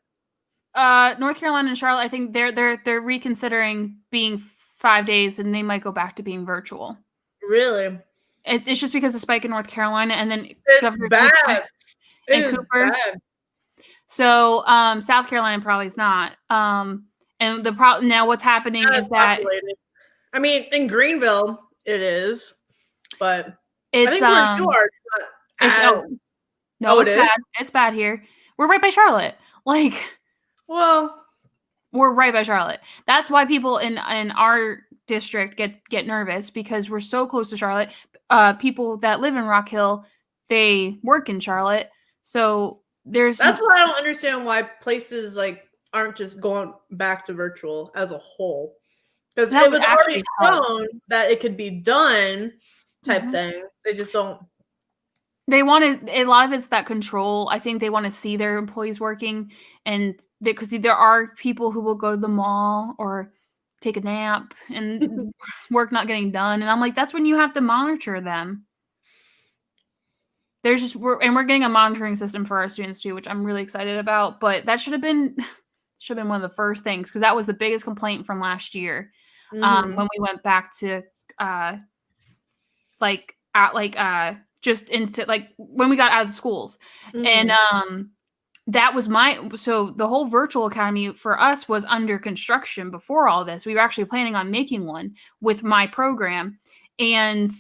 North Carolina and Charlotte, I think they're reconsidering being 5 days, and they might go back to being virtual. Really? It's just because of spike in North Carolina, and then Governor Cooper and Cooper. Bad. So South Carolina probably is not. And the problem now, what's happening is that I mean, in Greenville it is, but it's I think where you are, it's bad. It's bad here. We're right by Charlotte. We're right by Charlotte. That's why people in our district get nervous, because we're so close to Charlotte. People that live in Rock Hill, they work in Charlotte, so that's why I don't understand why places aren't just going back to virtual as a whole, because it was already shown that it could be done type thing. They just don't. They want to. A lot of it's that control. I think they want to see their employees working, and because there are people who will go to the mall or take a nap and work not getting done, and I'm like, that's when you have to monitor them. We're getting a monitoring system for our students too, which I'm really excited about. But that should have been one of the first things, because that was the biggest complaint from last year, when we went back to just into when we got out of the schools. And that was so the whole virtual academy for us was under construction before all this. We were actually planning on making one with my program, and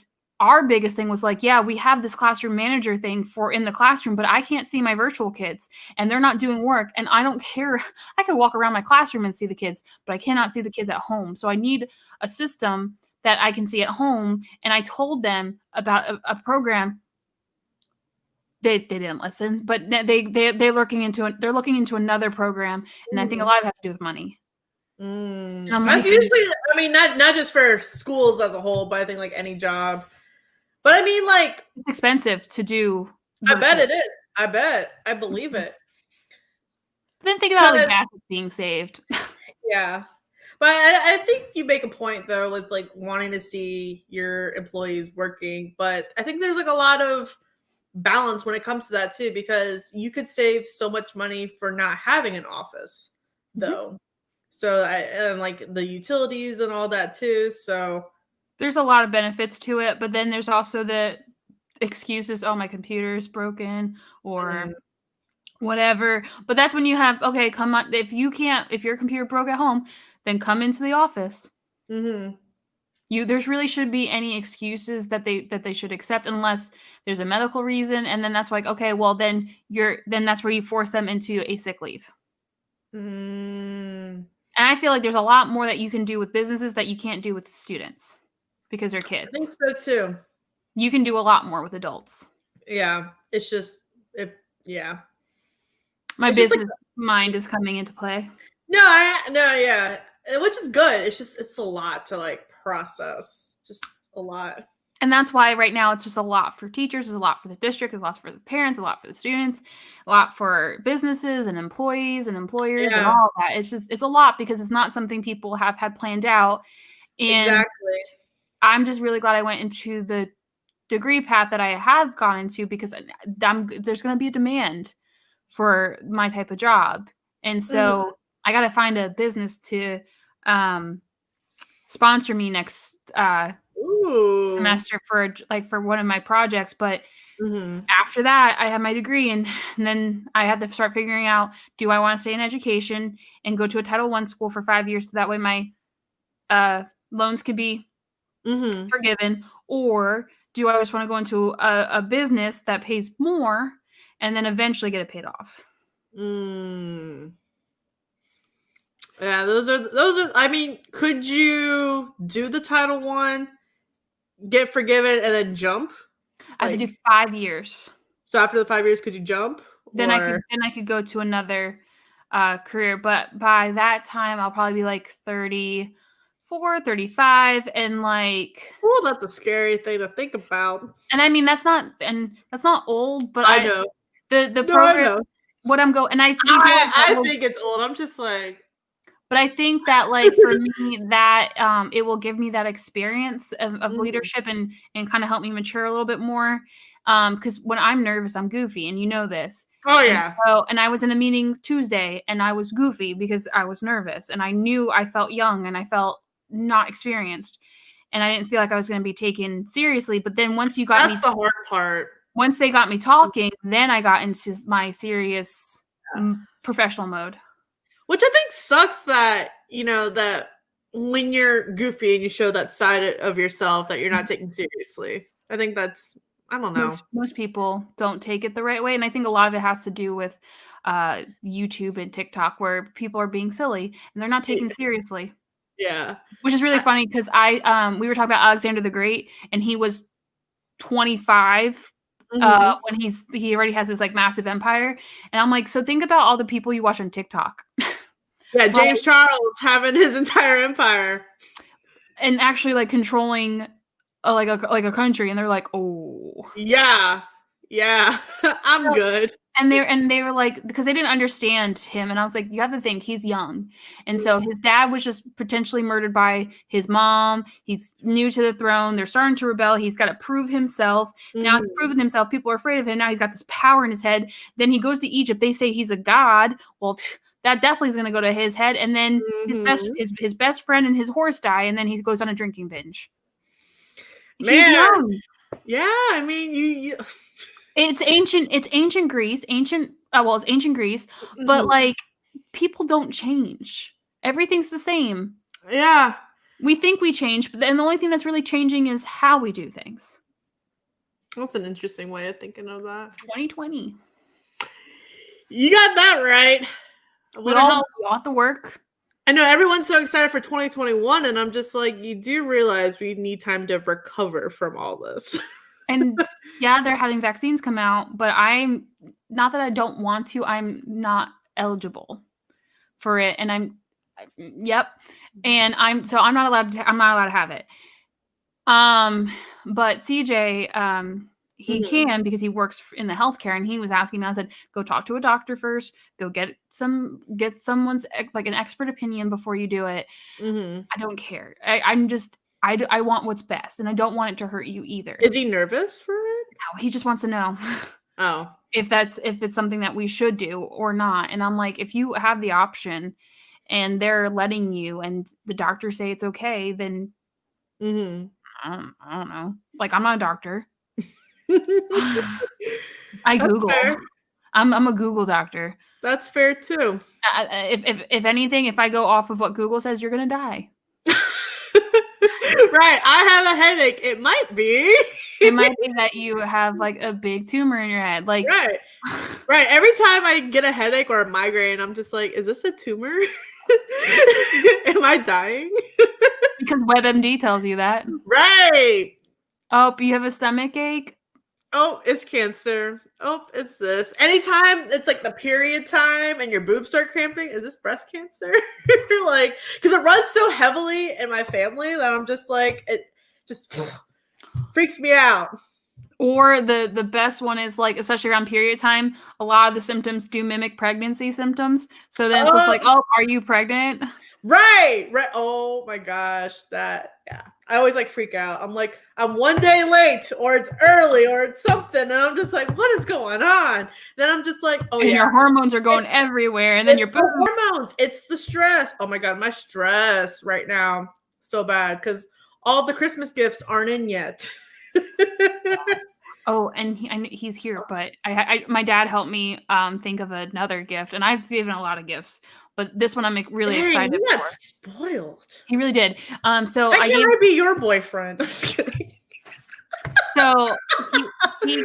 our biggest thing was we have this classroom manager thing for in the classroom, but I can't see my virtual kids, and they're not doing work, and I don't care. I can walk around my classroom and see the kids, but I cannot see the kids at home. So I need a system that I can see at home. And I told them about a program. They didn't listen, but they're looking into another program, and I think a lot of it has to do with money. That's usually, I mean, not just for schools as a whole, but I think any job. But I mean, it's expensive to do. I bet it is. I believe it. But then think about all the gas that's being saved. Yeah. But I think you make a point though with wanting to see your employees working. But I think there's a lot of balance when it comes to that too, because you could save so much money for not having an office though. So and the utilities and all that too. So there's a lot of benefits to it, but then there's also the excuses, oh, my computer's broken or whatever. But that's when you have, okay, come on. If your computer broke at home, then come into the office. There's really should be any excuses that they should accept unless there's a medical reason, and then that's like, okay, well then that's where you force them into a sick leave. Mm. And I feel like there's a lot more that you can do with businesses that you can't do with students because they're kids. I think so too. You can do a lot more with adults. Yeah, it's just yeah. My It's just business mind is coming into play. Yeah, which is good. It's a lot to like process, just a lot. And that's why right now it's just a lot for teachers, it's a lot for the district, it's a lot for the parents, a lot for the students, a lot for businesses and employees and employers and all that. It's a lot because it's not something people have had planned out. And exactly. I'm just really glad I went into the degree path that I have gone into because there's going to be a demand for my type of job. And so I got to find a business to sponsor me next semester for one of my projects. But after that, I have my degree, and then I had to start figuring out, do I want to stay in education and go to a Title I school for 5 years so that way my loans could be forgiven, or do I just want to go into a business that pays more and then eventually get it paid off? Yeah, those are. I mean, could you do the Title I, get forgiven, and then jump? I have to do 5 years. So after the 5 years, could you jump? Then I could go to another career, but by that time I'll probably be like 34, 35, and like. Oh, that's a scary thing to think about. And I mean that's not old, but I know the program. I know. What I'm going, and I think I think it's old. I'm just like. But I think that, like, for me, that it will give me that experience of leadership and kind of help me mature a little bit more. Because when I'm nervous, I'm goofy, and you know this. Oh, yeah. And I was in a meeting Tuesday, and I was goofy because I was nervous, and I knew I felt young, and I felt not experienced, and I didn't feel like I was going to be taken seriously. But then once you got That's the hard part. Once they got me talking, then I got into my serious professional mode. Which I think sucks that, that when you're goofy and you show that side of yourself that you're not taken seriously. I think that's, I don't know. Most people don't take it the right way. And I think a lot of it has to do with YouTube and TikTok where people are being silly and they're not taken seriously. Yeah. Which is really funny because we were talking about Alexander the Great and he was 25 when he already has this like massive empire. And I'm like, so think about all the people you watch on TikTok. Yeah, James Charles having his entire empire. And actually like controlling like a country, and they're like, oh. Yeah. I'm good. And they were like, because they didn't understand him, and I was like, you have to think he's young, and so his dad was just potentially murdered by his mom. He's new to the throne. They're starting to rebel. He's got to prove himself. Now he's proven himself. People are afraid of him. Now he's got this power in his head. Then he goes to Egypt. They say he's a god. Well, that definitely is going to go to his head. And then his best friend and his horse die, and then he goes on a drinking binge. Man. He's young. Yeah, I mean, you It's ancient Greece, it's ancient Greece, but like people don't change. Everything's the same. Yeah. We think we change, but then the only thing that's really changing is how we do things. That's an interesting way of thinking of that. 2020. You got that right. We all got the work. I know everyone's so excited for 2021, and I'm just like, you do realize we need time to recover from all this. And yeah, they're having vaccines come out, but I'm not that I don't want to, I'm not eligible for it. And And I'm not allowed to have it. But CJ, he can because he works in the healthcare, and he was asking me, I said, go talk to a doctor first, go get someone's like an expert opinion before you do it. I don't care. I want what's best, and I don't want it to hurt you either. Is he nervous for it? No, he just wants to know. Oh. If it's something that we should do or not. And I'm like, if you have the option and they're letting you and the doctors say it's okay, then I don't know. Like, I'm not a doctor. I Google. I'm a Google doctor. That's fair too. If anything, if I go off of what Google says, you're gonna die. Right. I have a headache. It might be. It might be that you have like a big tumor in your head. Like, right. Right. Every time I get a headache or a migraine, I'm just like, is this a tumor? Am I dying? because WebMD tells you that. Right. Oh, you have a stomach ache? Oh, it's cancer. Oh, it's this. Anytime it's like the period time and your boobs start cramping, is this breast cancer? Like, because it runs so heavily in my family that I'm just like, it just freaks me out. Or the best one is like, especially around period time, a lot of the symptoms do mimic pregnancy symptoms. So then it's just like, oh, are you pregnant? Right. Oh my gosh. Yeah. I always like freak out. I'm like, I'm one day late, or it's early, or it's something. And I'm just like, what is going on? Then I'm just like, oh, and yeah. your hormones are going everywhere. And then your boobs. Hormones. It's the stress. Oh my God. My stress right now. So bad. Because all the Christmas gifts aren't in yet. Oh, and he's here, but my dad helped me think of another gift, and I've given a lot of gifts, but this one I'm really excited you got for. spoiled. He really did. So Why can't I be your boyfriend? I'm just kidding. So he's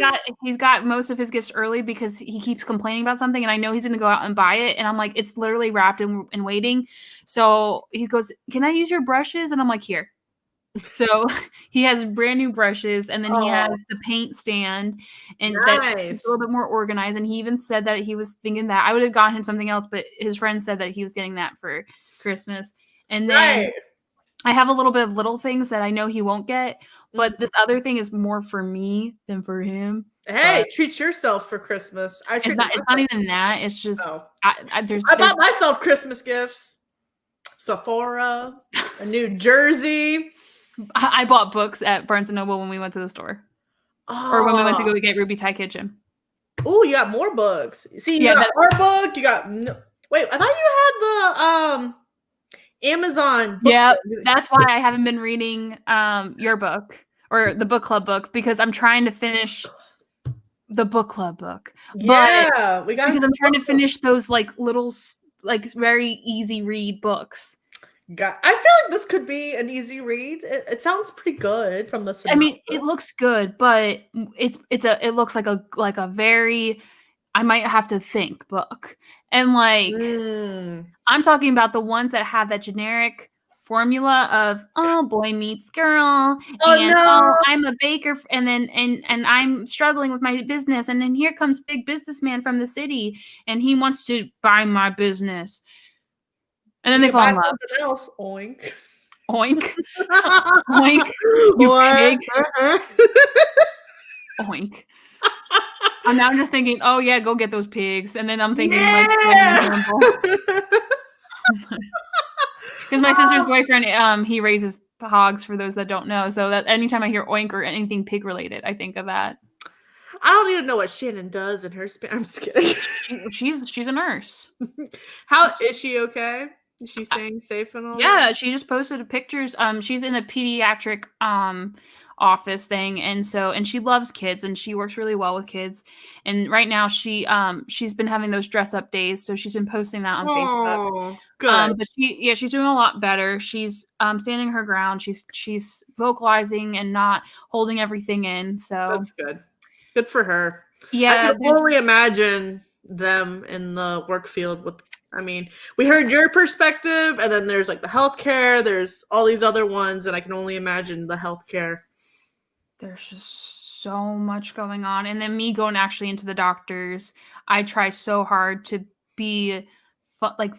got most of his gifts early because he keeps complaining about something, and I know he's going to go out and buy it, and I'm like, it's literally wrapped and waiting. So he goes, "Can I use your brushes?" And I'm like, "Here." So he has brand new brushes, and then he has the paint stand, and that's a little bit more organized. And he even said that he was thinking that I would have gotten him something else, but his friend said that he was getting that for Christmas. And then I have a little bit of little things that I know he won't get, but this other thing is more for me than for him. Hey, treat yourself for Christmas. It's not even that. It's just I bought myself Christmas gifts. Sephora, a New Jersey. I bought books at Barnes & Noble when we went to the store. Or when we went to go get Ruby Thai Kitchen. Oh, you got more books. See, you got our book. You got... Wait, I thought you had the Amazon book. Yeah, that's why I haven't been reading your book or the book club book, because I'm trying to finish the book club book. Yeah, because I'm trying to finish those like little, like very easy read books. I feel like this could be an easy read. It sounds pretty good from the synopsis. I mean, it looks good, but it looks like a very, I might have to think book. And like I'm talking about the ones that have that generic formula of, oh, boy meets girl, and oh, I'm a baker, and then and I'm struggling with my business, and then here comes big businessman from the city, and he wants to buy my business. And then they fall in love. Something else. Oink. Oink. Oink. You pig. Oink. And now I'm just thinking, oh yeah, go get those pigs. And then I'm thinking because my sister's boyfriend, he raises hogs, for those that don't know. So that anytime I hear oink or anything pig related, I think of that. I don't even know what Shannon does in her I'm just kidding. She's a nurse. How is she okay? Is she staying safe and all? Yeah, she just posted pictures. She's in a pediatric office thing, and she loves kids, and she works really well with kids. And right now she's been having those dress up days, so she's been posting that on Facebook. Good. But she's doing a lot better. She's standing her ground. She's vocalizing and not holding everything in. So that's good. Good for her. Yeah, I can only imagine them in the work field with. I mean, we heard your perspective, and then there's like the healthcare. There's all these other ones, and I can only imagine the healthcare. There's just so much going on, and then me going actually into the doctors. I try so hard to be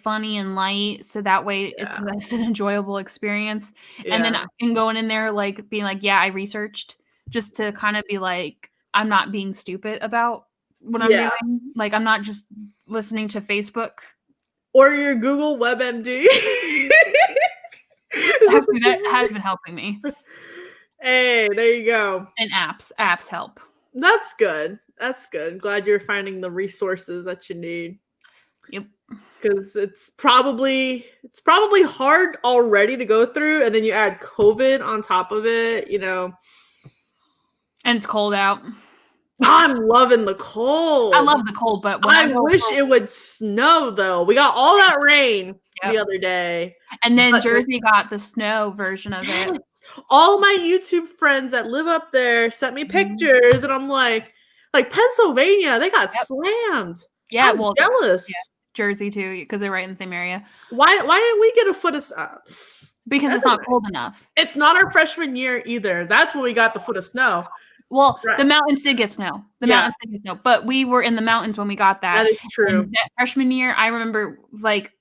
funny and light, so that way it's an enjoyable experience. Yeah. And then I'm going in there like being like, yeah, I researched, just to kind of be like, I'm not being stupid about what I'm doing. Like, I'm not just listening to Facebook. Or your Google WebMD. That has been helping me. Hey, there you go. And apps help. That's good. That's good. Glad you're finding the resources that you need. Yep. Because it's probably hard already to go through, and then you add COVID on top of it, And it's cold out. I'm loving the cold. I love the cold, but I wish it would snow, though. We got all that rain the other day. And then Jersey got the snow version of it. All my YouTube friends that live up there sent me pictures, and I'm like Pennsylvania, they got slammed. Yeah, I'm jealous. Yeah, Jersey too, because they're right in the same area. Why didn't we get a foot of because it's not cold enough. It's not our freshman year either. That's when we got the foot of snow. Well, the mountains did get snow. Mountains did get snow, but we were in the mountains when we got that. That is true. And that freshman year, I remember like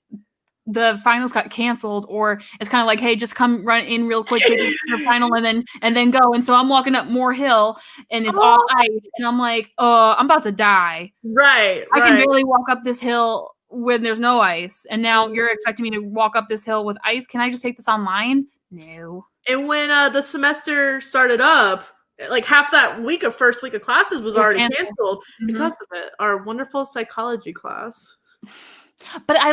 the finals got canceled, or it's kind of like, hey, just come run in real quick to your final and then go. And so I'm walking up Moore Hill and it's all ice, and I'm like, oh, I'm about to die. Right. I can barely walk up this hill when there's no ice, and now you're expecting me to walk up this hill with ice. Can I just take this online? No. And when the semester started up, like half that week of first week of classes was already canceled because of it. Our wonderful psychology class. But I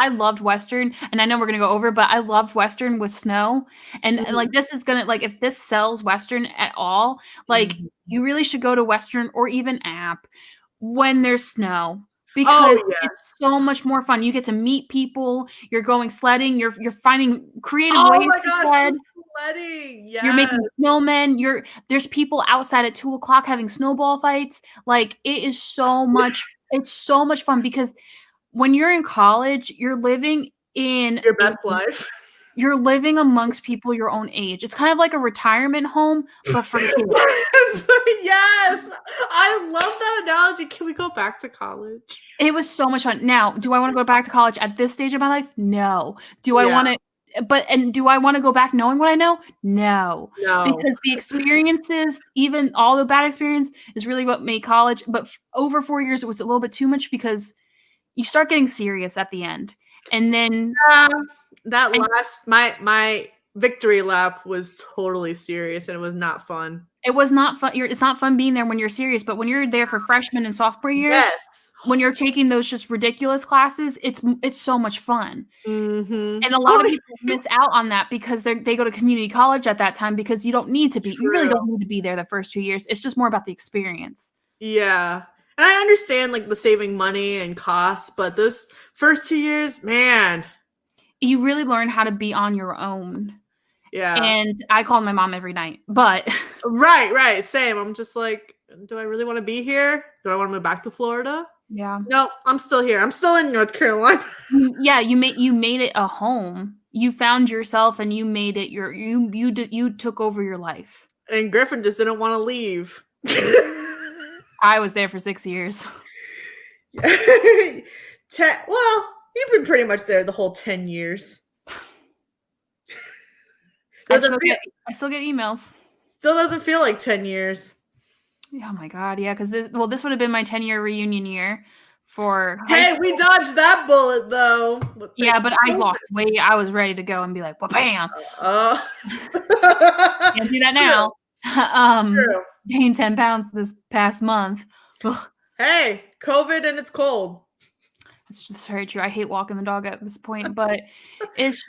loved Western, and I know we're gonna go over, but I loved Western with snow, and like this is gonna, like, if this sells Western at all, like you really should go to Western or even App when there's snow, because it's so much more fun. You get to meet people. You're going sledding. You're finding creative ways to sled. Sledding. Yes. You're making snowmen. There's people outside at 2:00 having snowball fights. Like, it is so much. It's so much fun, because when you're in college, you're living in your best life. You're living amongst people your own age. It's kind of like a retirement home, but for kids. Yes, I love that analogy. Can we go back to college? It was so much fun. Now, do I want to go back to college at this stage of my life? No. Do I want to? And do I want to go back knowing what I know? No. Because the experiences, even all the bad experience, is really what made college. But over 4 years, it was a little bit too much, because you start getting serious at the end. And then my victory lap was totally serious, and it was not fun. It was not fun. It's not fun being there when you're serious, but when you're there for freshman and sophomore year, when you're taking those just ridiculous classes, it's so much fun. And a lot of people miss out on that because they go to community college at that time, because you don't need to be. You really don't need to be there the first 2 years. It's just more about the experience. Yeah. And I understand like the saving money and costs, but those first 2 years, man. You really learn how to be on your own. Yeah. And I called my mom every night, but. Right. Same. I'm just like, do I really want to be here? Do I want to move back to Florida? Yeah. No, I'm still here. I'm still in North Carolina. Yeah. You made it a home. You found yourself, and you made it you took over your life. And Griffin just didn't want to leave. I was there for 6 years. Well, you've been pretty much there the whole 10 years. I still get emails. Still doesn't feel like 10 years. Oh my God, yeah, because this would have been my 10-year reunion year for Hey, we dodged that bullet though. Yeah, but I lost weight. I was ready to go and be like, well, bam. Can't do that now. True. Gained 10 pounds this past month. Hey, COVID and it's cold. It's just very true. I hate walking the dog at this point, but it's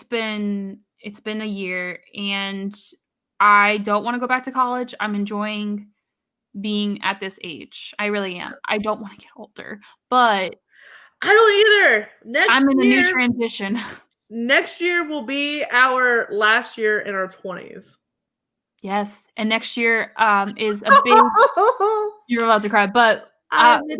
been a year, and I don't want to go back to college. I'm enjoying being at this age. I really am. I don't want to get older, but I don't either. I'm in a new transition. Next year will be our last year in our 20s. Yes, and next year is a big. You're allowed to cry, but I'm in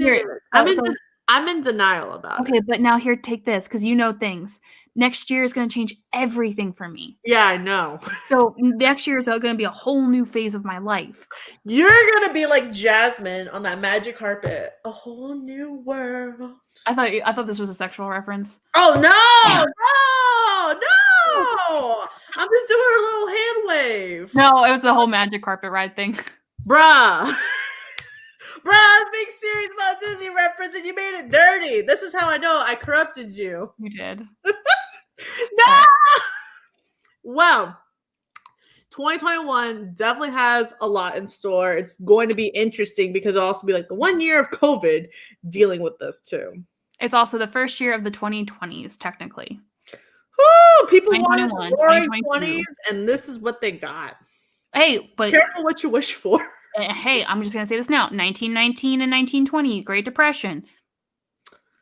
denial about it. Okay, but now here, take this, because you know things. Next year is going to change everything for me. Yeah, I know. So next year is going to be a whole new phase of my life. You're going to be like Jasmine on that magic carpet. A whole new world. I thought this was a sexual reference. Oh, no! I'm just doing a little hand wave. No, it was the whole magic carpet ride thing. Bruh, I was being serious about Disney reference, and you made it dirty. This is how I know I corrupted you. You did. No! Well, 2021 definitely has a lot in store. It's going to be interesting because it'll also be like the 1 year of COVID dealing with this too. It's also the first year of the 2020s, technically. Woo! People wanted the roaring 20s, and this is what they got. Hey, but careful what you wish for. Hey, I'm just going to say this now. 1919 and 1920, Great Depression.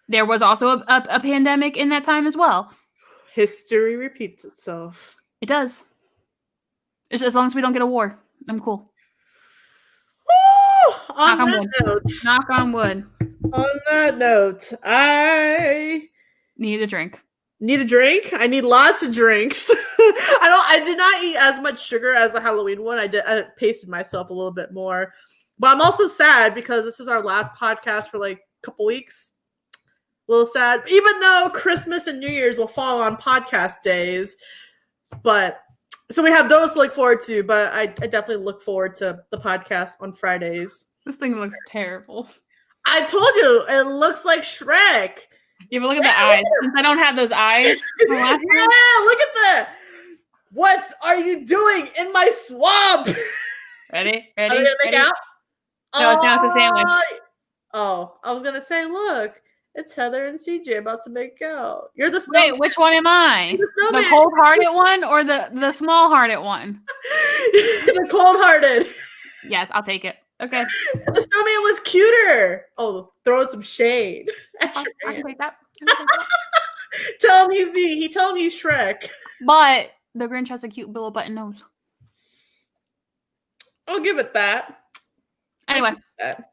There was also a pandemic in that time as well. History repeats itself. It does. As long as we don't get a war, I'm cool. Woo! On Knock on that wood. note. Knock on wood. On that note, I need a drink. Need a drink? I need lots of drinks. I did not eat as much sugar as the Halloween one. I paced myself a little bit more. But I'm also sad because this is our last podcast for like a couple weeks. A little sad. Even though Christmas and New Year's will fall on podcast days. But so we have those to look forward to, but I definitely look forward to the podcast on Fridays. This thing looks terrible. I told you, it looks like Shrek. You ever look at the eyes? Since I don't have those eyes. Yeah, look at that. What are you doing in my swamp? Ready? Are we gonna make out? No, now it's a sandwich. Oh, I was gonna say, look, it's Heather and CJ about to make out. You're the snowman. Wait, which one am I? The cold-hearted one or the small-hearted one? The cold-hearted. Yes, I'll take it. Okay. The snowman was cuter. Oh, throwing some shade. I can take that. Tell him he's Shrek. But the Grinch has a cute Billo button nose. I'll give it that. Anyway. But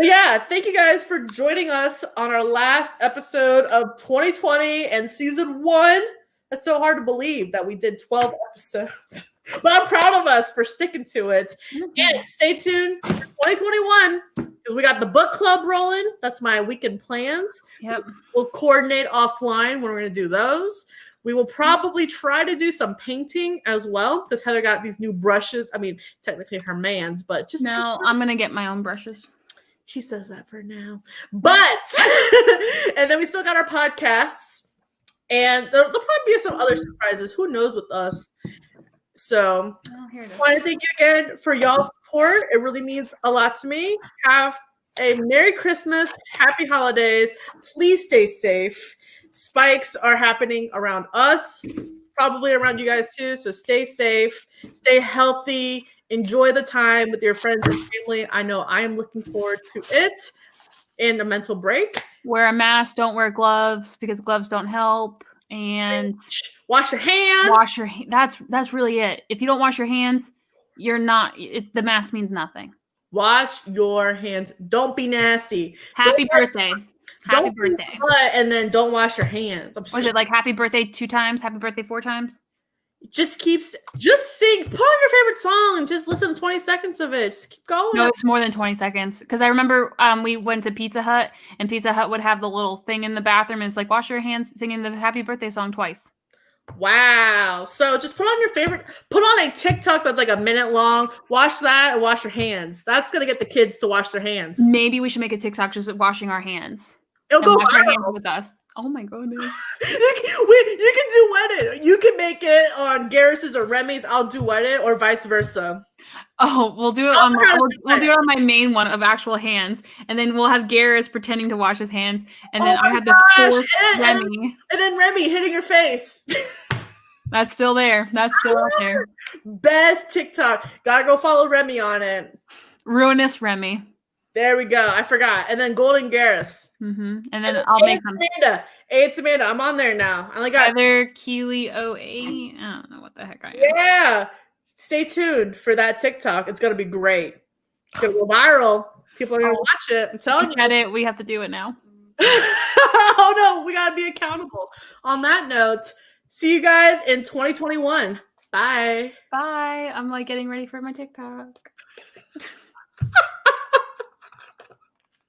yeah, thank you guys for joining us on our last episode of 2020 and season 1. It's so hard to believe that we did 12 episodes. But I'm proud of us for sticking to it. And stay tuned for 2021 because we got the book club rolling. That's my weekend plans. Yep. We'll coordinate offline when we're going to do those. We will probably try to do some painting as well because Heather got these new brushes. I mean, technically her man's, but just no, I'm going to get my own brushes. She says that for now. But and then we still got our podcasts. And there'll probably be some other surprises. Who knows with us? So I want to thank you again for y'all's support. It really means a lot to me. Have a Merry Christmas, Happy Holidays. Please stay safe. Spikes are happening around us, probably around you guys too. So stay safe, stay healthy, enjoy the time with your friends and family. I know I am looking forward to it and a mental break. Wear a mask, don't wear gloves because gloves don't help. And wash your hands. That's really it. If you don't wash your hands, you're not. The mask means nothing. Wash your hands. Don't be nasty. Happy birthday. Happy birthday. And then don't wash your hands. Was it like happy birthday 2 times? Happy birthday 4 times? Just sing. Put on your favorite song and just listen to 20 seconds of it. Just keep going. No, it's more than 20 seconds. Because I remember we went to Pizza Hut and Pizza Hut would have the little thing in the bathroom. And it's like, wash your hands singing the happy birthday song twice. Wow. So just put on a TikTok that's like a minute long. Watch that and wash your hands. That's going to get the kids to wash their hands. Maybe we should make a TikTok just washing our hands. It'll go wash our hands viral with us. Oh my goodness. You can duet it. You can make it on Garris's or Remy's. I'll duet it or vice versa. Oh, we'll do it on my main one of actual hands, and then we'll have Garris pretending to wash his hands, and then I have the force Remy. And then Remy hitting your face. That's still there. That's still out there. Best TikTok. Gotta go follow Remy on it. Ruinous Remy. There we go. I forgot. And then Golden Garris. Mm-hmm. And then I'll make them. ayyyeeeitsamanda. I'm on there now. I only got Heather Keeley 08. I don't know what the heck I am. Yeah. Stay tuned for that TikTok. It's gonna be great. It's gonna go viral. People are gonna watch it. I'm telling you. We have to do it now. Oh no, we gotta be accountable. On that note, see you guys in 2021. Bye. Bye. I'm like getting ready for my TikTok.